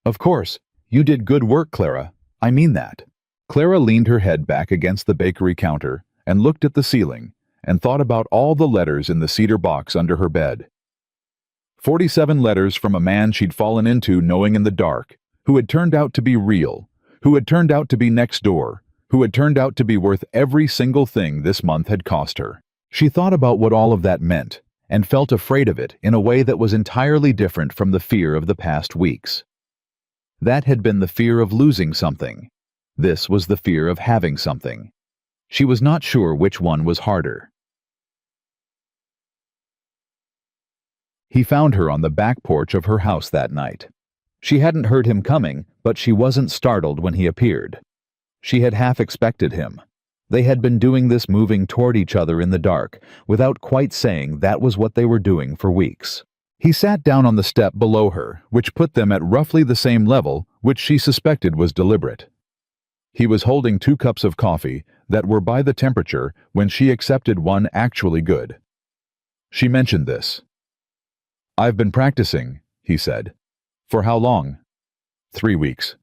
"Of course, you did good work, Clara. I mean that." Clara leaned her head back against the bakery counter and looked at the ceiling and thought about all the letters in the cedar box under her bed. 47 letters from a man she'd fallen into knowing in the dark, who had turned out to be real, who had turned out to be next door, who had turned out to be worth every single thing this month had cost her. She thought about what all of that meant, and felt afraid of it in a way that was entirely different from the fear of the past weeks. That had been the fear of losing something. This was the fear of having something. She was not sure which one was harder. He found her on the back porch of her house that night. She hadn't heard him coming, but she wasn't startled when he appeared. She had half expected him. They had been doing this, moving toward each other in the dark, without quite saying that was what they were doing for weeks. He sat down on the step below her, which put them at roughly the same level, which she suspected was deliberate. He was holding 2 cups of coffee that were by the temperature when she accepted one actually good. She mentioned this. "I've been practicing," he said. "For how long?" 3 weeks.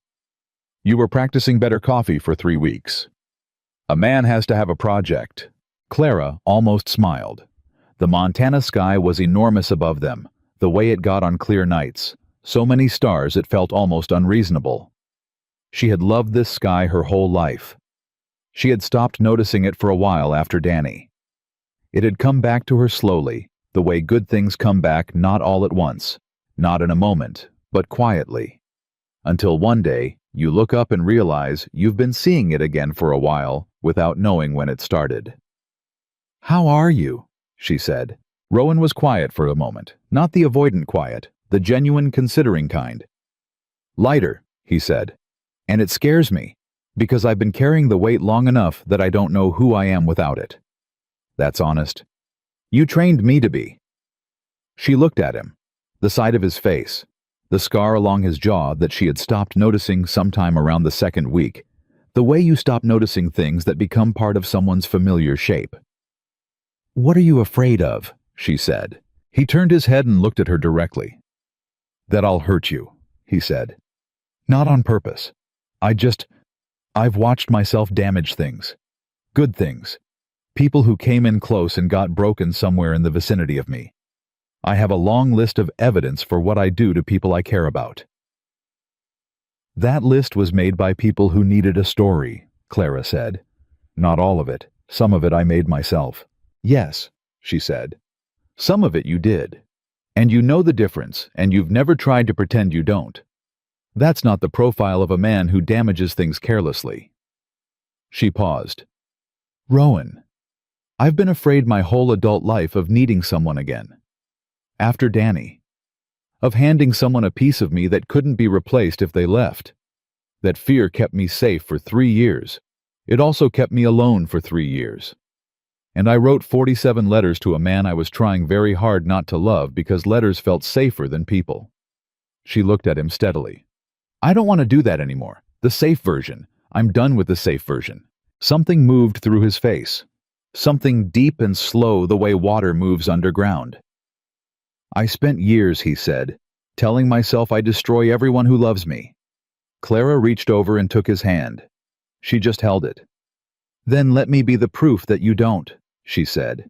"You were practicing better coffee for 3 weeks. A man has to have a project." Clara almost smiled. The Montana sky was enormous above them, the way it got on clear nights. So many stars it felt almost unreasonable. She had loved this sky her whole life. She had stopped noticing it for a while after Danny. It had come back to her slowly, the way good things come back, not all at once, not in a moment, but quietly. Until one day, you look up and realize you've been seeing it again for a while without knowing when it started. "How are you?" she said. Rowan was quiet for a moment, not the avoidant quiet, the genuine considering kind. "Lighter," he said. "And it scares me, because I've been carrying the weight long enough that I don't know who I am without it." "That's honest." "You trained me to be." She looked at him, the side of his face, the scar along his jaw that she had stopped noticing sometime around the 2nd week, the way you stop noticing things that become part of someone's familiar shape. "What are you afraid of?" she said. He turned his head and looked at her directly. "That I'll hurt you," he said. "Not on purpose. I've watched myself damage things. Good things. People who came in close and got broken somewhere in the vicinity of me. I have a long list of evidence for what I do to people I care about." "That list was made by people who needed a story," Clara said. "Not all of it. Some of it I made myself." "Yes," she said. "Some of it you did. And you know the difference, and you've never tried to pretend you don't. That's not the profile of a man who damages things carelessly." She paused. "Rowan, I've been afraid my whole adult life of needing someone again. After Danny. Of handing someone a piece of me that couldn't be replaced if they left. That fear kept me safe for 3 years. It also kept me alone for 3 years. And I wrote 47 letters to a man I was trying very hard not to love because letters felt safer than people." She looked at him steadily. "I don't want to do that anymore. The safe version. I'm done with the safe version." Something moved through his face. Something deep and slow the way water moves underground. "I spent years," he said, "telling myself I destroy everyone who loves me." Clara reached over and took his hand. She just held it. "Then let me be the proof that you don't," she said.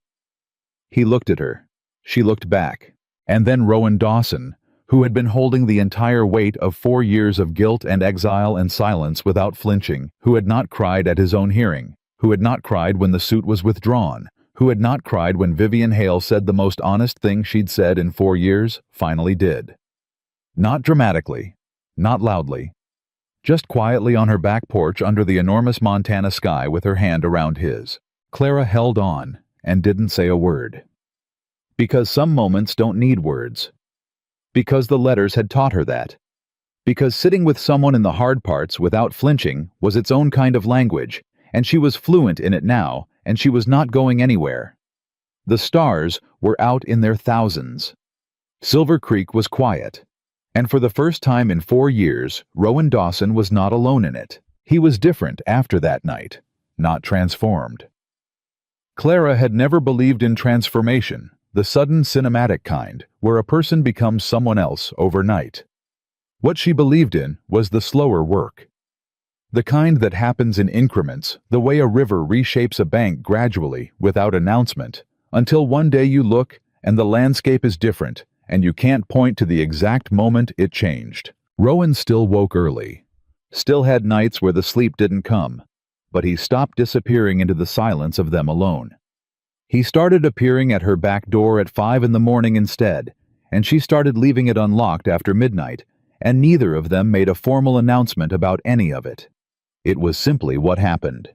He looked at her. She looked back. And then Rowan Dawson, who had been holding the entire weight of 4 years of guilt and exile and silence without flinching, who had not cried at his own hearing, who had not cried when the suit was withdrawn, who had not cried when Vivian Hale said the most honest thing she'd said in 4 years, finally did. Not dramatically, not loudly, just quietly on her back porch under the enormous Montana sky with her hand around his. Clara held on and didn't say a word. Because some moments don't need words. Because the letters had taught her that. Because sitting with someone in the hard parts without flinching was its own kind of language, and she was fluent in it now, and she was not going anywhere. The stars were out in their thousands. Silver Creek was quiet. And for the first time in 4 years, Rowan Dawson was not alone in it. He was different after that night, not transformed. Clara had never believed in transformation, the sudden cinematic kind, where a person becomes someone else overnight. What she believed in was the slower work. The kind that happens in increments, the way a river reshapes a bank gradually, without announcement, until one day you look and the landscape is different, and you can't point to the exact moment it changed. Rowan still woke early. Still had nights where the sleep didn't come, but he stopped disappearing into the silence of them alone. He started appearing at her back door at 5 in the morning instead, and she started leaving it unlocked after midnight, and neither of them made a formal announcement about any of it. It was simply what happened.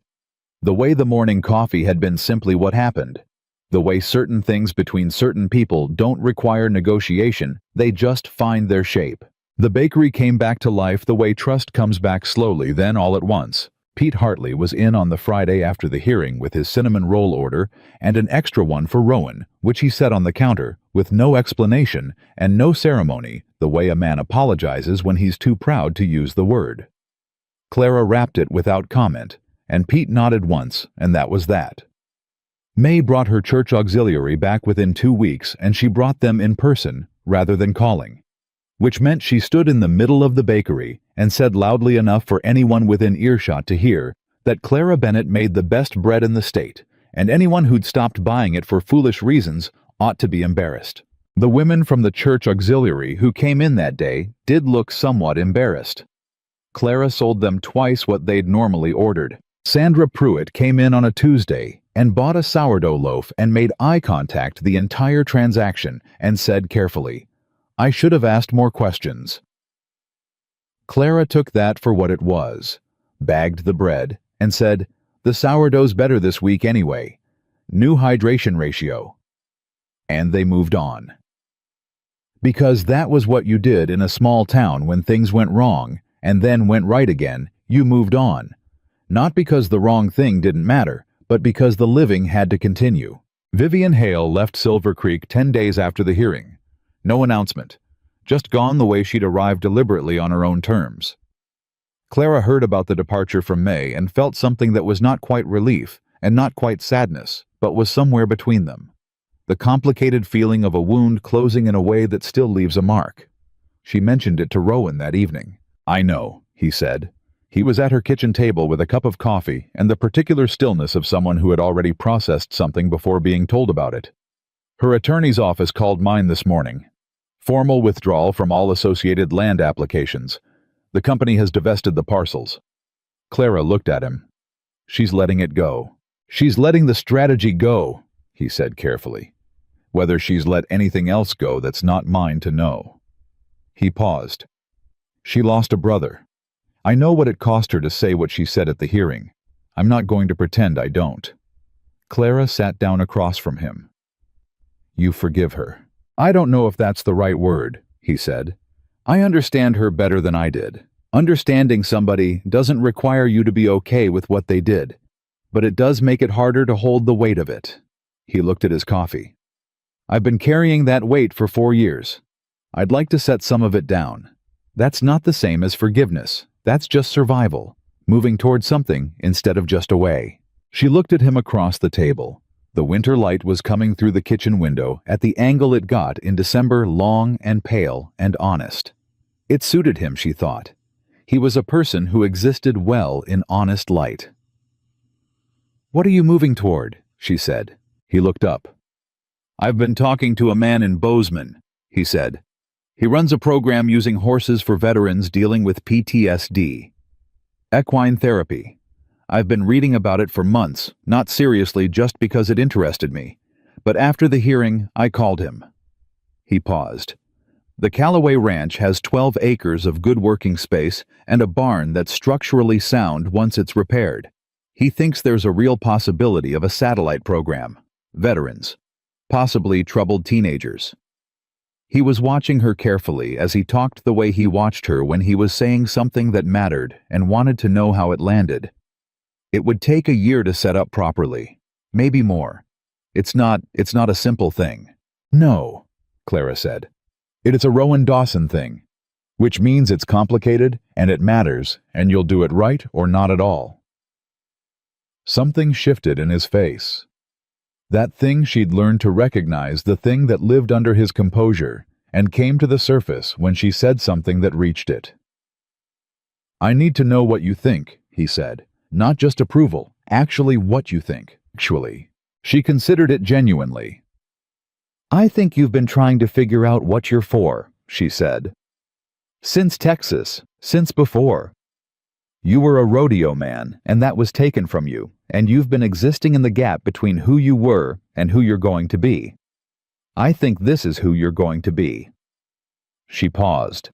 The way the morning coffee had been simply what happened. The way certain things between certain people don't require negotiation, they just find their shape. The bakery came back to life the way trust comes back slowly, then all at once. Pete Hartley was in on the Friday after the hearing with his cinnamon roll order and an extra one for Rowan, which he set on the counter, with no explanation and no ceremony, the way a man apologizes when he's too proud to use the word. Clara wrapped it without comment, and Pete nodded once, and that was that. May brought her church auxiliary back within 2 weeks, and she brought them in person, rather than calling. Which meant she stood in the middle of the bakery and said loudly enough for anyone within earshot to hear that Clara Bennett made the best bread in the state, and anyone who'd stopped buying it for foolish reasons ought to be embarrassed. The women from the church auxiliary who came in that day did look somewhat embarrassed. Clara sold them twice what they'd normally ordered. Sandra Pruitt came in on a Tuesday and bought a sourdough loaf and made eye contact the entire transaction and said carefully, "I should have asked more questions." Clara took that for what it was, bagged the bread, and said, "The sourdough's better this week anyway. New hydration ratio." And they moved on. Because that was what you did in a small town when things went wrong and then went right again, you moved on. Not because the wrong thing didn't matter, but because the living had to continue. Vivian Hale left Silver Creek 10 days after the hearing. No announcement. Just gone the way she'd arrived deliberately on her own terms. Clara heard about the departure from May and felt something that was not quite relief and not quite sadness, but was somewhere between them. The complicated feeling of a wound closing in a way that still leaves a mark. She mentioned it to Rowan that evening. "I know," he said. He was at her kitchen table with a cup of coffee and the particular stillness of someone who had already processed something before being told about it. Her attorney's office called mine this morning. Formal withdrawal from all associated land applications. The company has divested the parcels. Clara looked at him. She's letting it go. She's letting the strategy go, he said carefully. Whether she's let anything else go that's not mine to know. He paused. She lost a brother. I know what it cost her to say what she said at the hearing. I'm not going to pretend I don't. Clara sat down across from him. You forgive her. I don't know if that's the right word, he said. I understand her better than I did. Understanding somebody doesn't require you to be okay with what they did, but it does make it harder to hold the weight of it. He looked at his coffee. I've been carrying that weight for 4 years. I'd like to set some of it down. That's not the same as forgiveness. That's just survival, moving toward something instead of just away. She looked at him across the table. The winter light was coming through the kitchen window at the angle it got in December, long and pale and honest. It suited him, she thought. He was a person who existed well in honest light. What are you moving toward? She said. He looked up. I've been talking to a man in Bozeman, he said. He runs a program using horses for veterans dealing with PTSD. Equine therapy. I've been reading about it for months, not seriously just because it interested me. But after the hearing, I called him. He paused. The Callaway Ranch has 12 acres of good working space and a barn that's structurally sound once it's repaired. He thinks there's a real possibility of a satellite program. Veterans. Possibly troubled teenagers. He was watching her carefully as he talked the way he watched her when he was saying something that mattered and wanted to know how it landed. It would take a year to set up properly. Maybe more. It's not a simple thing. No, Clara said. It is a Rowan Dawson thing, which means it's complicated and it matters and you'll do it right or not at all. Something shifted in his face. That thing she'd learned to recognize, the thing that lived under his composure and came to the surface when she said something that reached it. I need to know what you think, he said. Not just approval, actually what you think. Actually. She considered it genuinely. I think you've been trying to figure out what you're for, she said. Since Texas, since before. You were a rodeo man, and that was taken from you, and you've been existing in the gap between who you were and who you're going to be. I think this is who you're going to be. She paused.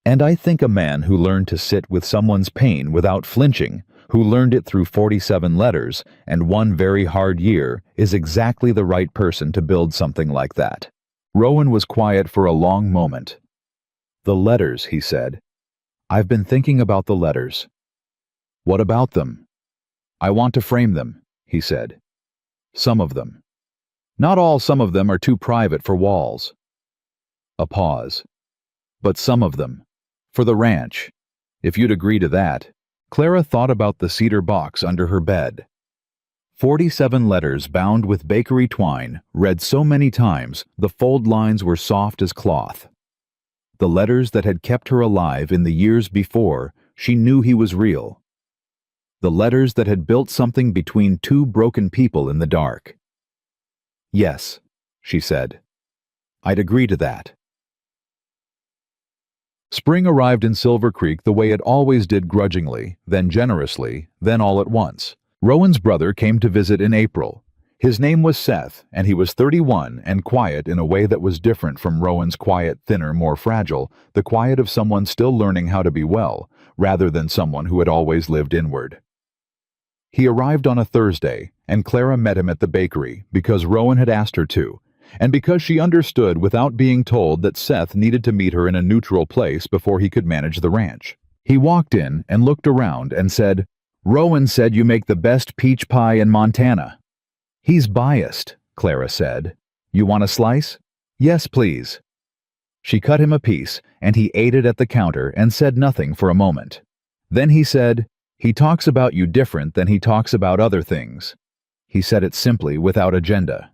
And I think a man who learned to sit with someone's pain without flinching, who learned it through 47 letters and one very hard year, is exactly the right person to build something like that. Rowan was quiet for a long moment. The letters, he said. I've been thinking about the letters. What about them? I want to frame them, he said. Some of them. Not all, some of them are too private for walls. A pause. But some of them. For the ranch. If you'd agree to that. Clara thought about the cedar box under her bed. 47 letters bound with bakery twine, read so many times the fold lines were soft as cloth. The letters that had kept her alive in the years before she knew he was real. The letters that had built something between two broken people in the dark. Yes, she said. I'd agree to that. Spring arrived in Silver Creek the way it always did, grudgingly, then generously, then all at once. Rowan's brother came to visit in April. His name was Seth, and he was 31 and quiet in a way that was different from Rowan's quiet, thinner, more fragile, the quiet of someone still learning how to be well, rather than someone who had always lived inward. He arrived on a Thursday, and Clara met him at the bakery because Rowan had asked her to, and because she understood without being told that Seth needed to meet her in a neutral place before he could manage the ranch. He walked in and looked around and said, Rowan said you make the best peach pie in Montana. He's biased, Clara said. You want a slice? Yes, please. She cut him a piece, and he ate it at the counter and said nothing for a moment. Then he said, he talks about you different than he talks about other things. He said it simply, without agenda.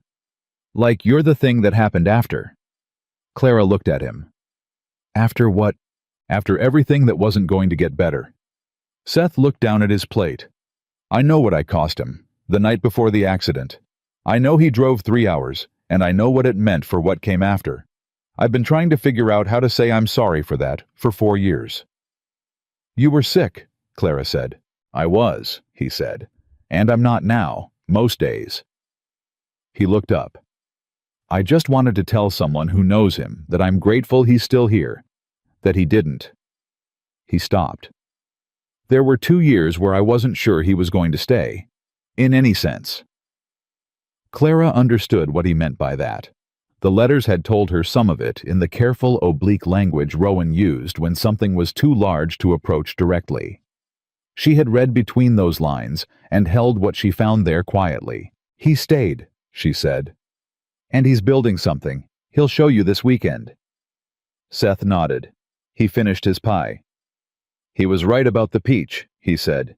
Like you're the thing that happened after. Clara looked at him. After what? After everything that wasn't going to get better. Seth looked down at his plate. I know what I cost him, the night before the accident. I know he drove 3 hours, and I know what it meant for what came after. I've been trying to figure out how to say I'm sorry for that for 4 years." "You were sick," Clara said. "I was," he said. "And I'm not now, most days." He looked up. "I just wanted to tell someone who knows him that I'm grateful he's still here, that he didn't." He stopped. "There were 2 years where I wasn't sure he was going to stay, in any sense." Clara understood what he meant by that. The letters had told her some of it in the careful, oblique language Rowan used when something was too large to approach directly. She had read between those lines and held what she found there quietly. "He stayed," she said. "And he's building something. He'll show you this weekend." Seth nodded. He finished his pie. "He was right about the peach," he said.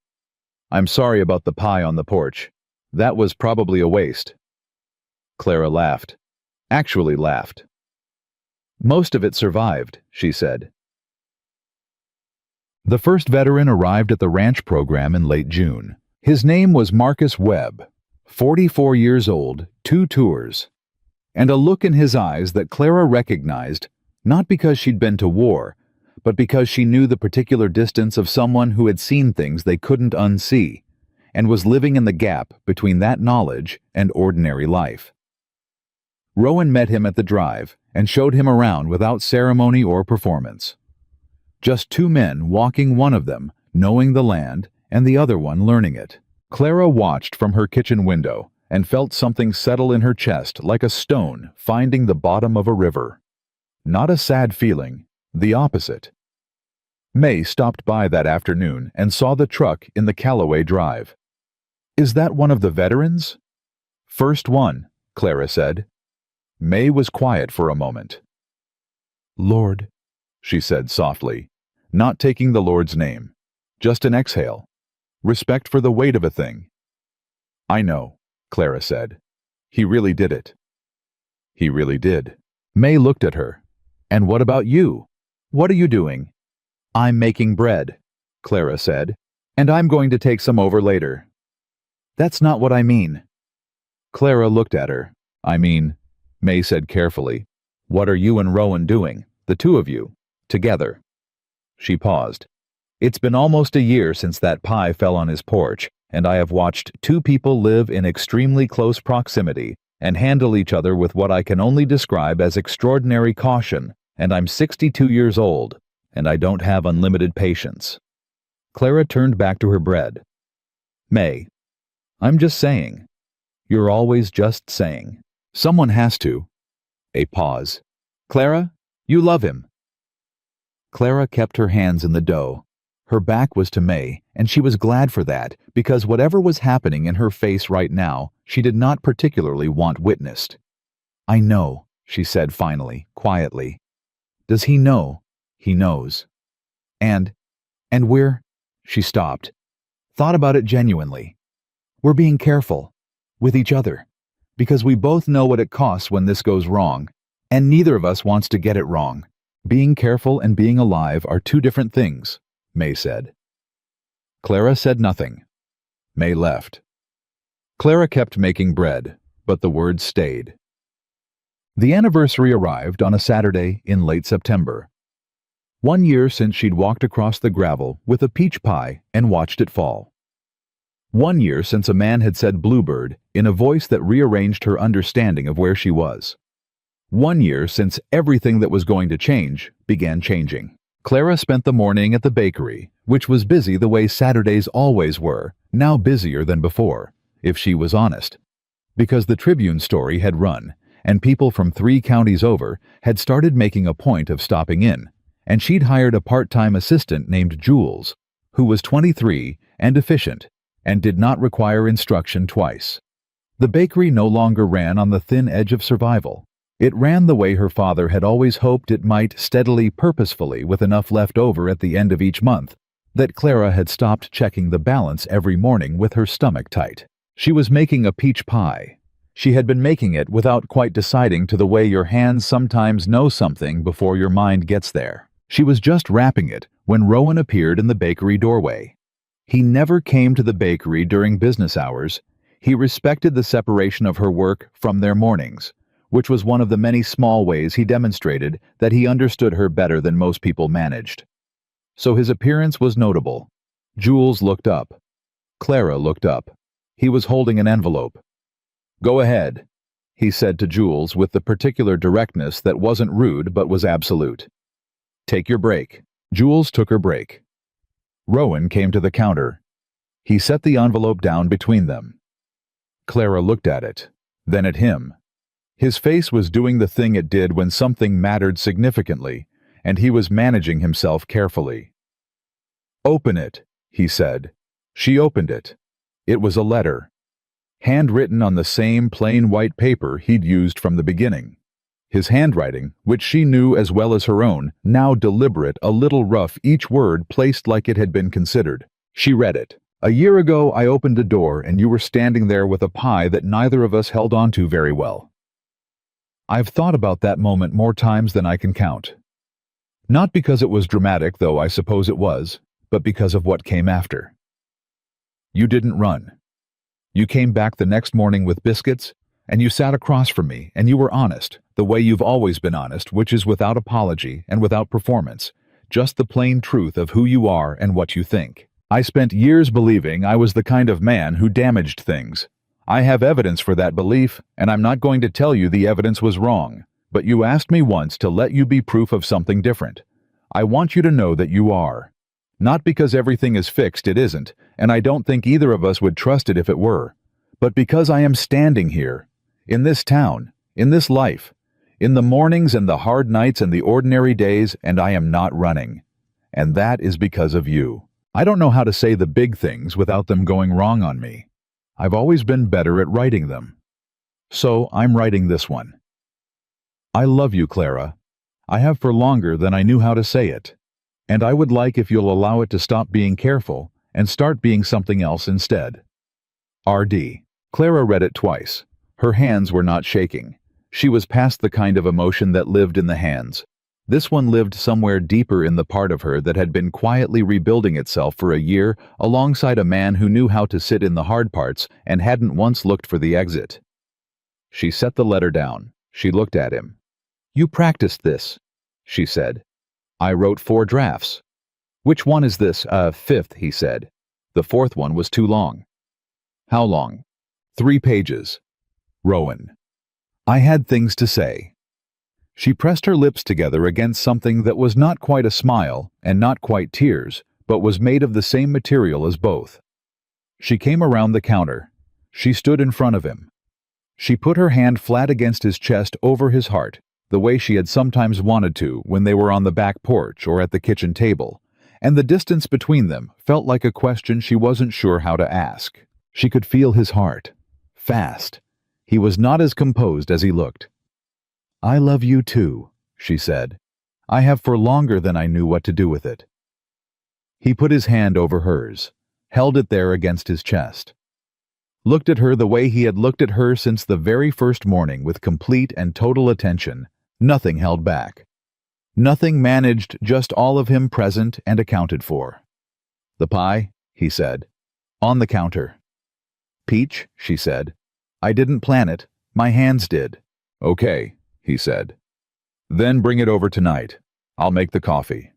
"I'm sorry about the pie on the porch. That was probably a waste." Clara laughed. Actually laughed. "Most of it survived," she said. The first veteran arrived at the ranch program in late June. His name was Marcus Webb, 44 years old, 2 tours, and a look in his eyes that Clara recognized, not because she'd been to war, but because she knew the particular distance of someone who had seen things they couldn't unsee, and was living in the gap between that knowledge and ordinary life. Rowan met him at the drive and showed him around without ceremony or performance. Just 2 men walking, one of them knowing the land and the other one learning it. Clara watched from her kitchen window and felt something settle in her chest like a stone finding the bottom of a river. Not a sad feeling, the opposite. May stopped by that afternoon and saw the truck in the Callaway Drive. "Is that one of the veterans?" "First one," Clara said. May was quiet for a moment. "Lord," she said softly, not taking the Lord's name. Just an exhale. Respect for the weight of a thing. "I know," Clara said. "He really did it." "He really did." May looked at her. "And what about you? What are you doing?" "I'm making bread," Clara said, "and I'm going to take some over later." "That's not what I mean." Clara looked at her. "I mean," May said carefully, "what are you and Rowan doing, the 2 of you, together?" She paused. "It's been almost a year since that pie fell on his porch, and I have watched 2 people live in extremely close proximity and handle each other with what I can only describe as extraordinary caution, and I'm 62 years old, and I don't have unlimited patience." Clara turned back to her bread. "May, I'm just saying. You're always just saying. Someone has to." A pause. "Clara, you love him." Clara kept her hands in the dough. Her back was to May, and she was glad for that, because whatever was happening in her face right now, she did not particularly want witnessed. "I know," she said finally, quietly. "Does he know?" "He knows." And we're—" She stopped. Thought about it genuinely. "We're being careful. With each other. Because we both know what it costs when this goes wrong, and neither of us wants to get it wrong. Being careful and being alive are 2 different things," May said. Clara said nothing. May left. Clara kept making bread, but the words stayed. The anniversary arrived on a Saturday in late September. 1 year since she'd walked across the gravel with a peach pie and watched it fall. 1 year since a man had said "bluebird" in a voice that rearranged her understanding of where she was. 1 year since everything that was going to change began changing. Clara spent the morning at the bakery, which was busy the way Saturdays always were, now busier than before, if she was honest. Because the Tribune story had run, and people from 3 counties over had started making a point of stopping in, and she'd hired a part-time assistant named Jules, who was 23 and efficient, and did not require instruction twice. The bakery no longer ran on the thin edge of survival. It ran the way her father had always hoped it might, steadily, purposefully, with enough left over at the end of each month, that Clara had stopped checking the balance every morning with her stomach tight. She was making a peach pie. She had been making it without quite deciding to the way your hands sometimes know something before your mind gets there. She was just wrapping it when Rowan appeared in the bakery doorway. He never came to the bakery during business hours. He respected the separation of her work from their mornings, which was one of the many small ways he demonstrated that he understood her better than most people managed. So his appearance was notable. Jules looked up. Clara looked up. He was holding an envelope. "Go ahead," he said to Jules with the particular directness that wasn't rude but was absolute. "Take your break." Jules took her break. Rowan came to the counter. He set the envelope down between them. Clara looked at it, then at him. His face was doing the thing it did when something mattered significantly, and he was managing himself carefully. "Open it," he said. She opened it. It was a letter, handwritten on the same plain white paper he'd used from the beginning. His handwriting, which she knew as well as her own, now deliberate, a little rough, each word placed like it had been considered. She read it. "A year ago I opened a door and you were standing there with a pie that neither of us held on to very well. I've thought about that moment more times than I can count. Not because it was dramatic, though I suppose it was, but because of what came after. You didn't run. You came back the next morning with biscuits, and you sat across from me, and you were honest, the way you've always been honest, which is without apology and without performance, just the plain truth of who you are and what you think. I spent years believing I was the kind of man who damaged things. I have evidence for that belief, and I'm not going to tell you the evidence was wrong, but you asked me once to let you be proof of something different. I want you to know that you are. Not because everything is fixed, it isn't, and I don't think either of us would trust it if it were, but because I am standing here, in this town, in this life, in the mornings and the hard nights and the ordinary days, and I am not running. And that is because of you. I don't know how to say the big things without them going wrong on me. I've always been better at writing them. So I'm writing this one. I love you, Clara. I have for longer than I knew how to say it. And I would like if you'll allow it to stop being careful and start being something else instead. R.D. Clara read it twice. Her hands were not shaking. She was past the kind of emotion that lived in the hands. This one lived somewhere deeper in the part of her that had been quietly rebuilding itself for a year alongside a man who knew how to sit in the hard parts and hadn't once looked for the exit. She set the letter down. She looked at him. "You practiced this," she said. "I wrote 4 drafts. Which one is this, fifth?" he said. The 4th one was too long. "How long?" 3 pages. Rowan. I had things to say. She pressed her lips together against something that was not quite a smile and not quite tears, but was made of the same material as both. She came around the counter. She stood in front of him. She put her hand flat against his chest over his heart, the way she had sometimes wanted to when they were on the back porch or at the kitchen table, and the distance between them felt like a question she wasn't sure how to ask. She could feel his heart. Fast. He was not as composed as he looked. "I love you too," she said. "I have for longer than I knew what to do with it." He put his hand over hers, held it there against his chest. Looked at her the way he had looked at her since the very first morning, with complete and total attention, nothing held back. Nothing managed, just all of him present and accounted for. "The pie," he said. "On the counter." "Peach," she said. "I didn't plan it. My hands did." "Okay," he said. "Then bring it over tonight. I'll make the coffee."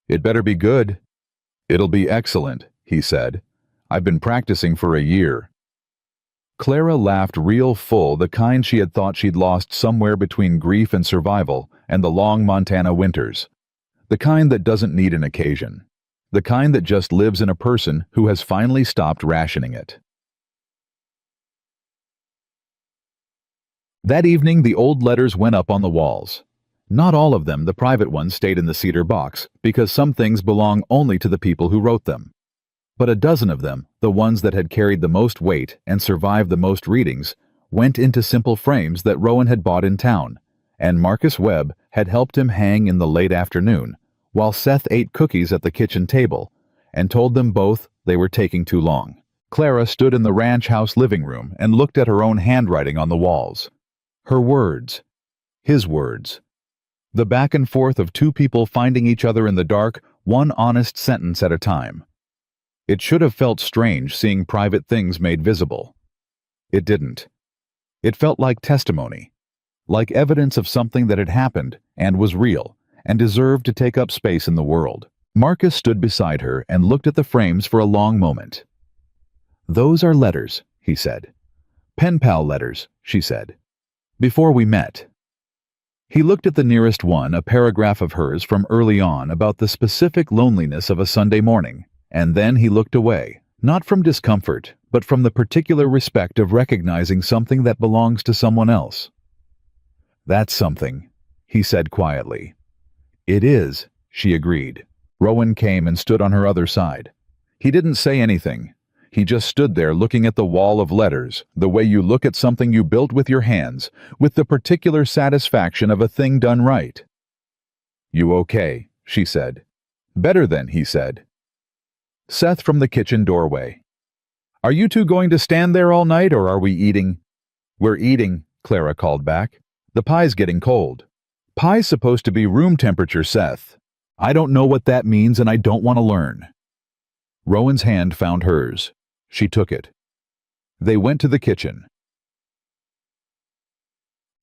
"It better be good." "It'll be excellent," he said. "I've been practicing for a year." Clara laughed real full, the kind she had thought she'd lost somewhere between grief and survival and the long Montana winters. The kind that doesn't need an occasion. The kind that just lives in a person who has finally stopped rationing it. That evening, the old letters went up on the walls. Not all of them, the private ones, stayed in the cedar box, because some things belong only to the people who wrote them. But a dozen of them, the ones that had carried the most weight and survived the most readings, went into simple frames that Rowan had bought in town, and Marcus Webb had helped him hang in the late afternoon, while Seth ate cookies at the kitchen table, and told them both they were taking too long. Clara stood in the ranch house living room and looked at her own handwriting on the walls. Her words. His words. The back and forth of 2 people finding each other in the dark, one honest sentence at a time. It should have felt strange seeing private things made visible. It didn't. It felt like testimony. like evidence of something that had happened and was real and deserved to take up space in the world. Marcus stood beside her and looked at the frames for a long moment. "Those are letters," he said. "Pen pal letters," she said. "Before we met." He looked at the nearest one, a paragraph of hers from early on about the specific loneliness of a Sunday morning, and then he looked away, not from discomfort, but from the particular respect of recognizing something that belongs to someone else. "That's something," he said quietly. "It is," she agreed. Rowan came and stood on her other side. He didn't say anything. He just stood there looking at the wall of letters, the way you look at something you built with your hands, with the particular satisfaction of a thing done right. "You okay?" she said. "Better than," he said. Seth from the kitchen doorway. "Are you two going to stand there all night, or are we eating?" "We're eating," Clara called back. "The pie's getting cold." "Pie's supposed to be room temperature, Seth. I don't know what that means and I don't want to learn." Rowan's hand found hers. She took it. They went to the kitchen.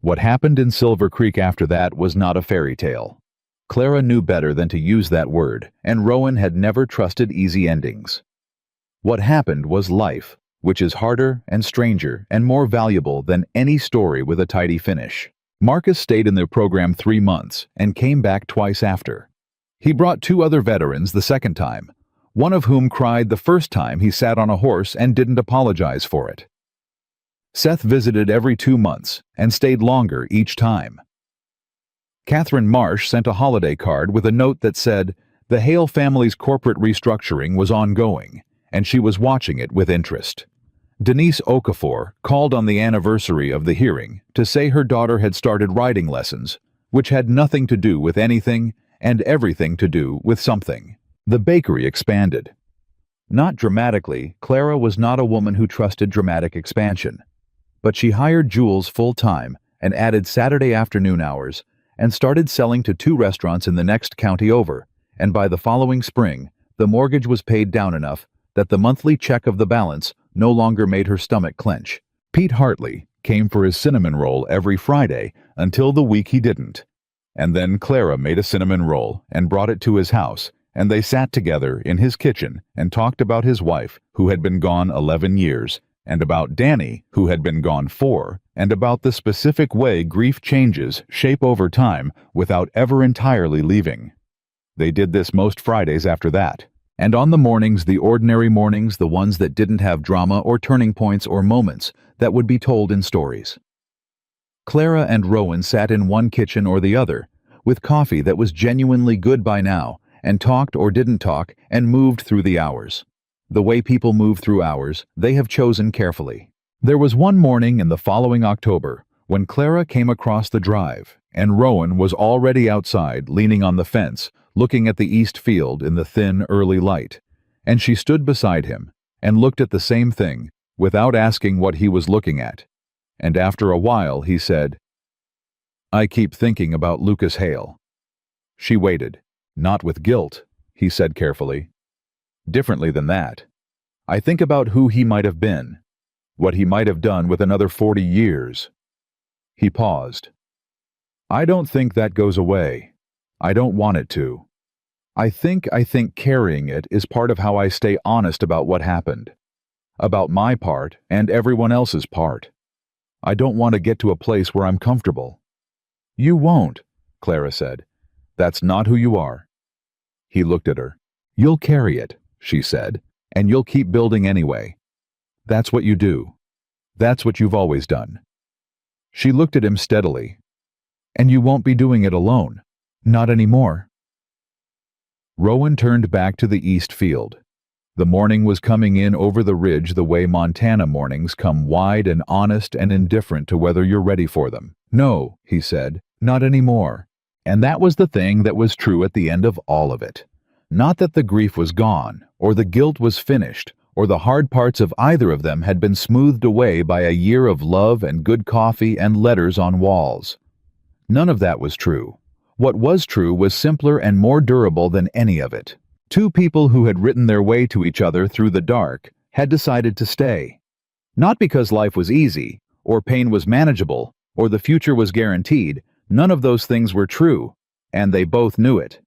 What happened in Silver Creek after that was not a fairy tale. Clara knew better than to use that word, and Rowan had never trusted easy endings. What happened was life, which is harder and stranger and more valuable than any story with a tidy finish. Marcus stayed in their program 3 months and came back twice after. He brought 2 other veterans the second time, one of whom cried the first time he sat on a horse and didn't apologize for it. Seth visited every 2 months and stayed longer each time. Catherine Marsh sent a holiday card with a note that said the Hale family's corporate restructuring was ongoing, and she was watching it with interest. Denise Okafor called on the anniversary of the hearing to say her daughter had started riding lessons, which had nothing to do with anything and everything to do with something. The bakery expanded. Not dramatically, Clara was not a woman who trusted dramatic expansion. But she hired Jules full-time and added Saturday afternoon hours and started selling to 2 restaurants in the next county over, and by the following spring, the mortgage was paid down enough that the monthly check of the balance no longer made her stomach clench. Pete Hartley came for his cinnamon roll every Friday until the week he didn't. And then Clara made a cinnamon roll and brought it to his house, and they sat together in his kitchen and talked about his wife, who had been gone 11 years, and about Danny, who had been gone 4, and about the specific way grief changes shape over time without ever entirely leaving. They did this most Fridays after that. And on the mornings, the ordinary mornings, the ones that didn't have drama or turning points or moments that would be told in stories. Clara and Rowan sat in one kitchen or the other, with coffee that was genuinely good by now, and talked or didn't talk and moved through the hours. The way people move through hours, they have chosen carefully. There was one morning in the following October when Clara came across the drive, and Rowan was already outside, leaning on the fence, looking at the east field in the thin, early light, and she stood beside him and looked at the same thing without asking what he was looking at. And after a while he said, "I keep thinking about Lucas Hale." She waited. "Not with guilt," he said carefully. "Differently than that. I think about who he might have been, what he might have done with another 40 years. He paused. "I don't think that goes away. I don't want it to. I think carrying it is part of how I stay honest about what happened. About my part and everyone else's part. I don't want to get to a place where I'm comfortable." "You won't," Clara said. "That's not who you are." He looked at her. "You'll carry it," she said, "and you'll keep building anyway. That's what you do. That's what you've always done." She looked at him steadily. "And you won't be doing it alone. Not anymore." Rowan turned back to the east field. The morning was coming in over the ridge the way Montana mornings come, wide and honest and indifferent to whether you're ready for them. "No," he said, "not anymore." And that was the thing that was true at the end of all of it. Not that the grief was gone, or the guilt was finished, or the hard parts of either of them had been smoothed away by a year of love and good coffee and letters on walls. None of that was true. What was true was simpler and more durable than any of it. 2 people who had written their way to each other through the dark had decided to stay. Not because life was easy, or pain was manageable, or the future was guaranteed, none of those things were true, and they both knew it.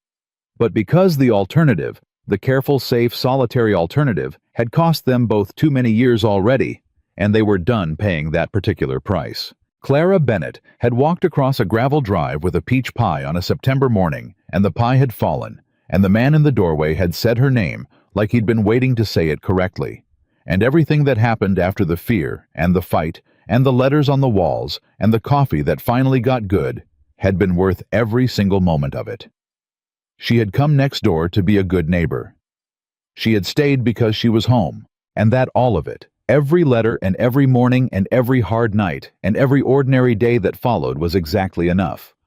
But because the alternative, the careful, safe, solitary alternative, had cost them both too many years already, and they were done paying that particular price. Clara Bennett had walked across a gravel drive with a peach pie on a September morning, and the pie had fallen, and the man in the doorway had said her name like he'd been waiting to say it correctly. And everything that happened after the fear, and the fight, and the letters on the walls, and the coffee that finally got good, had been worth every single moment of it. She had come next door to be a good neighbor. She had stayed because she was home, and that all of it. Every letter and every morning and every hard night and every ordinary day that followed was exactly enough.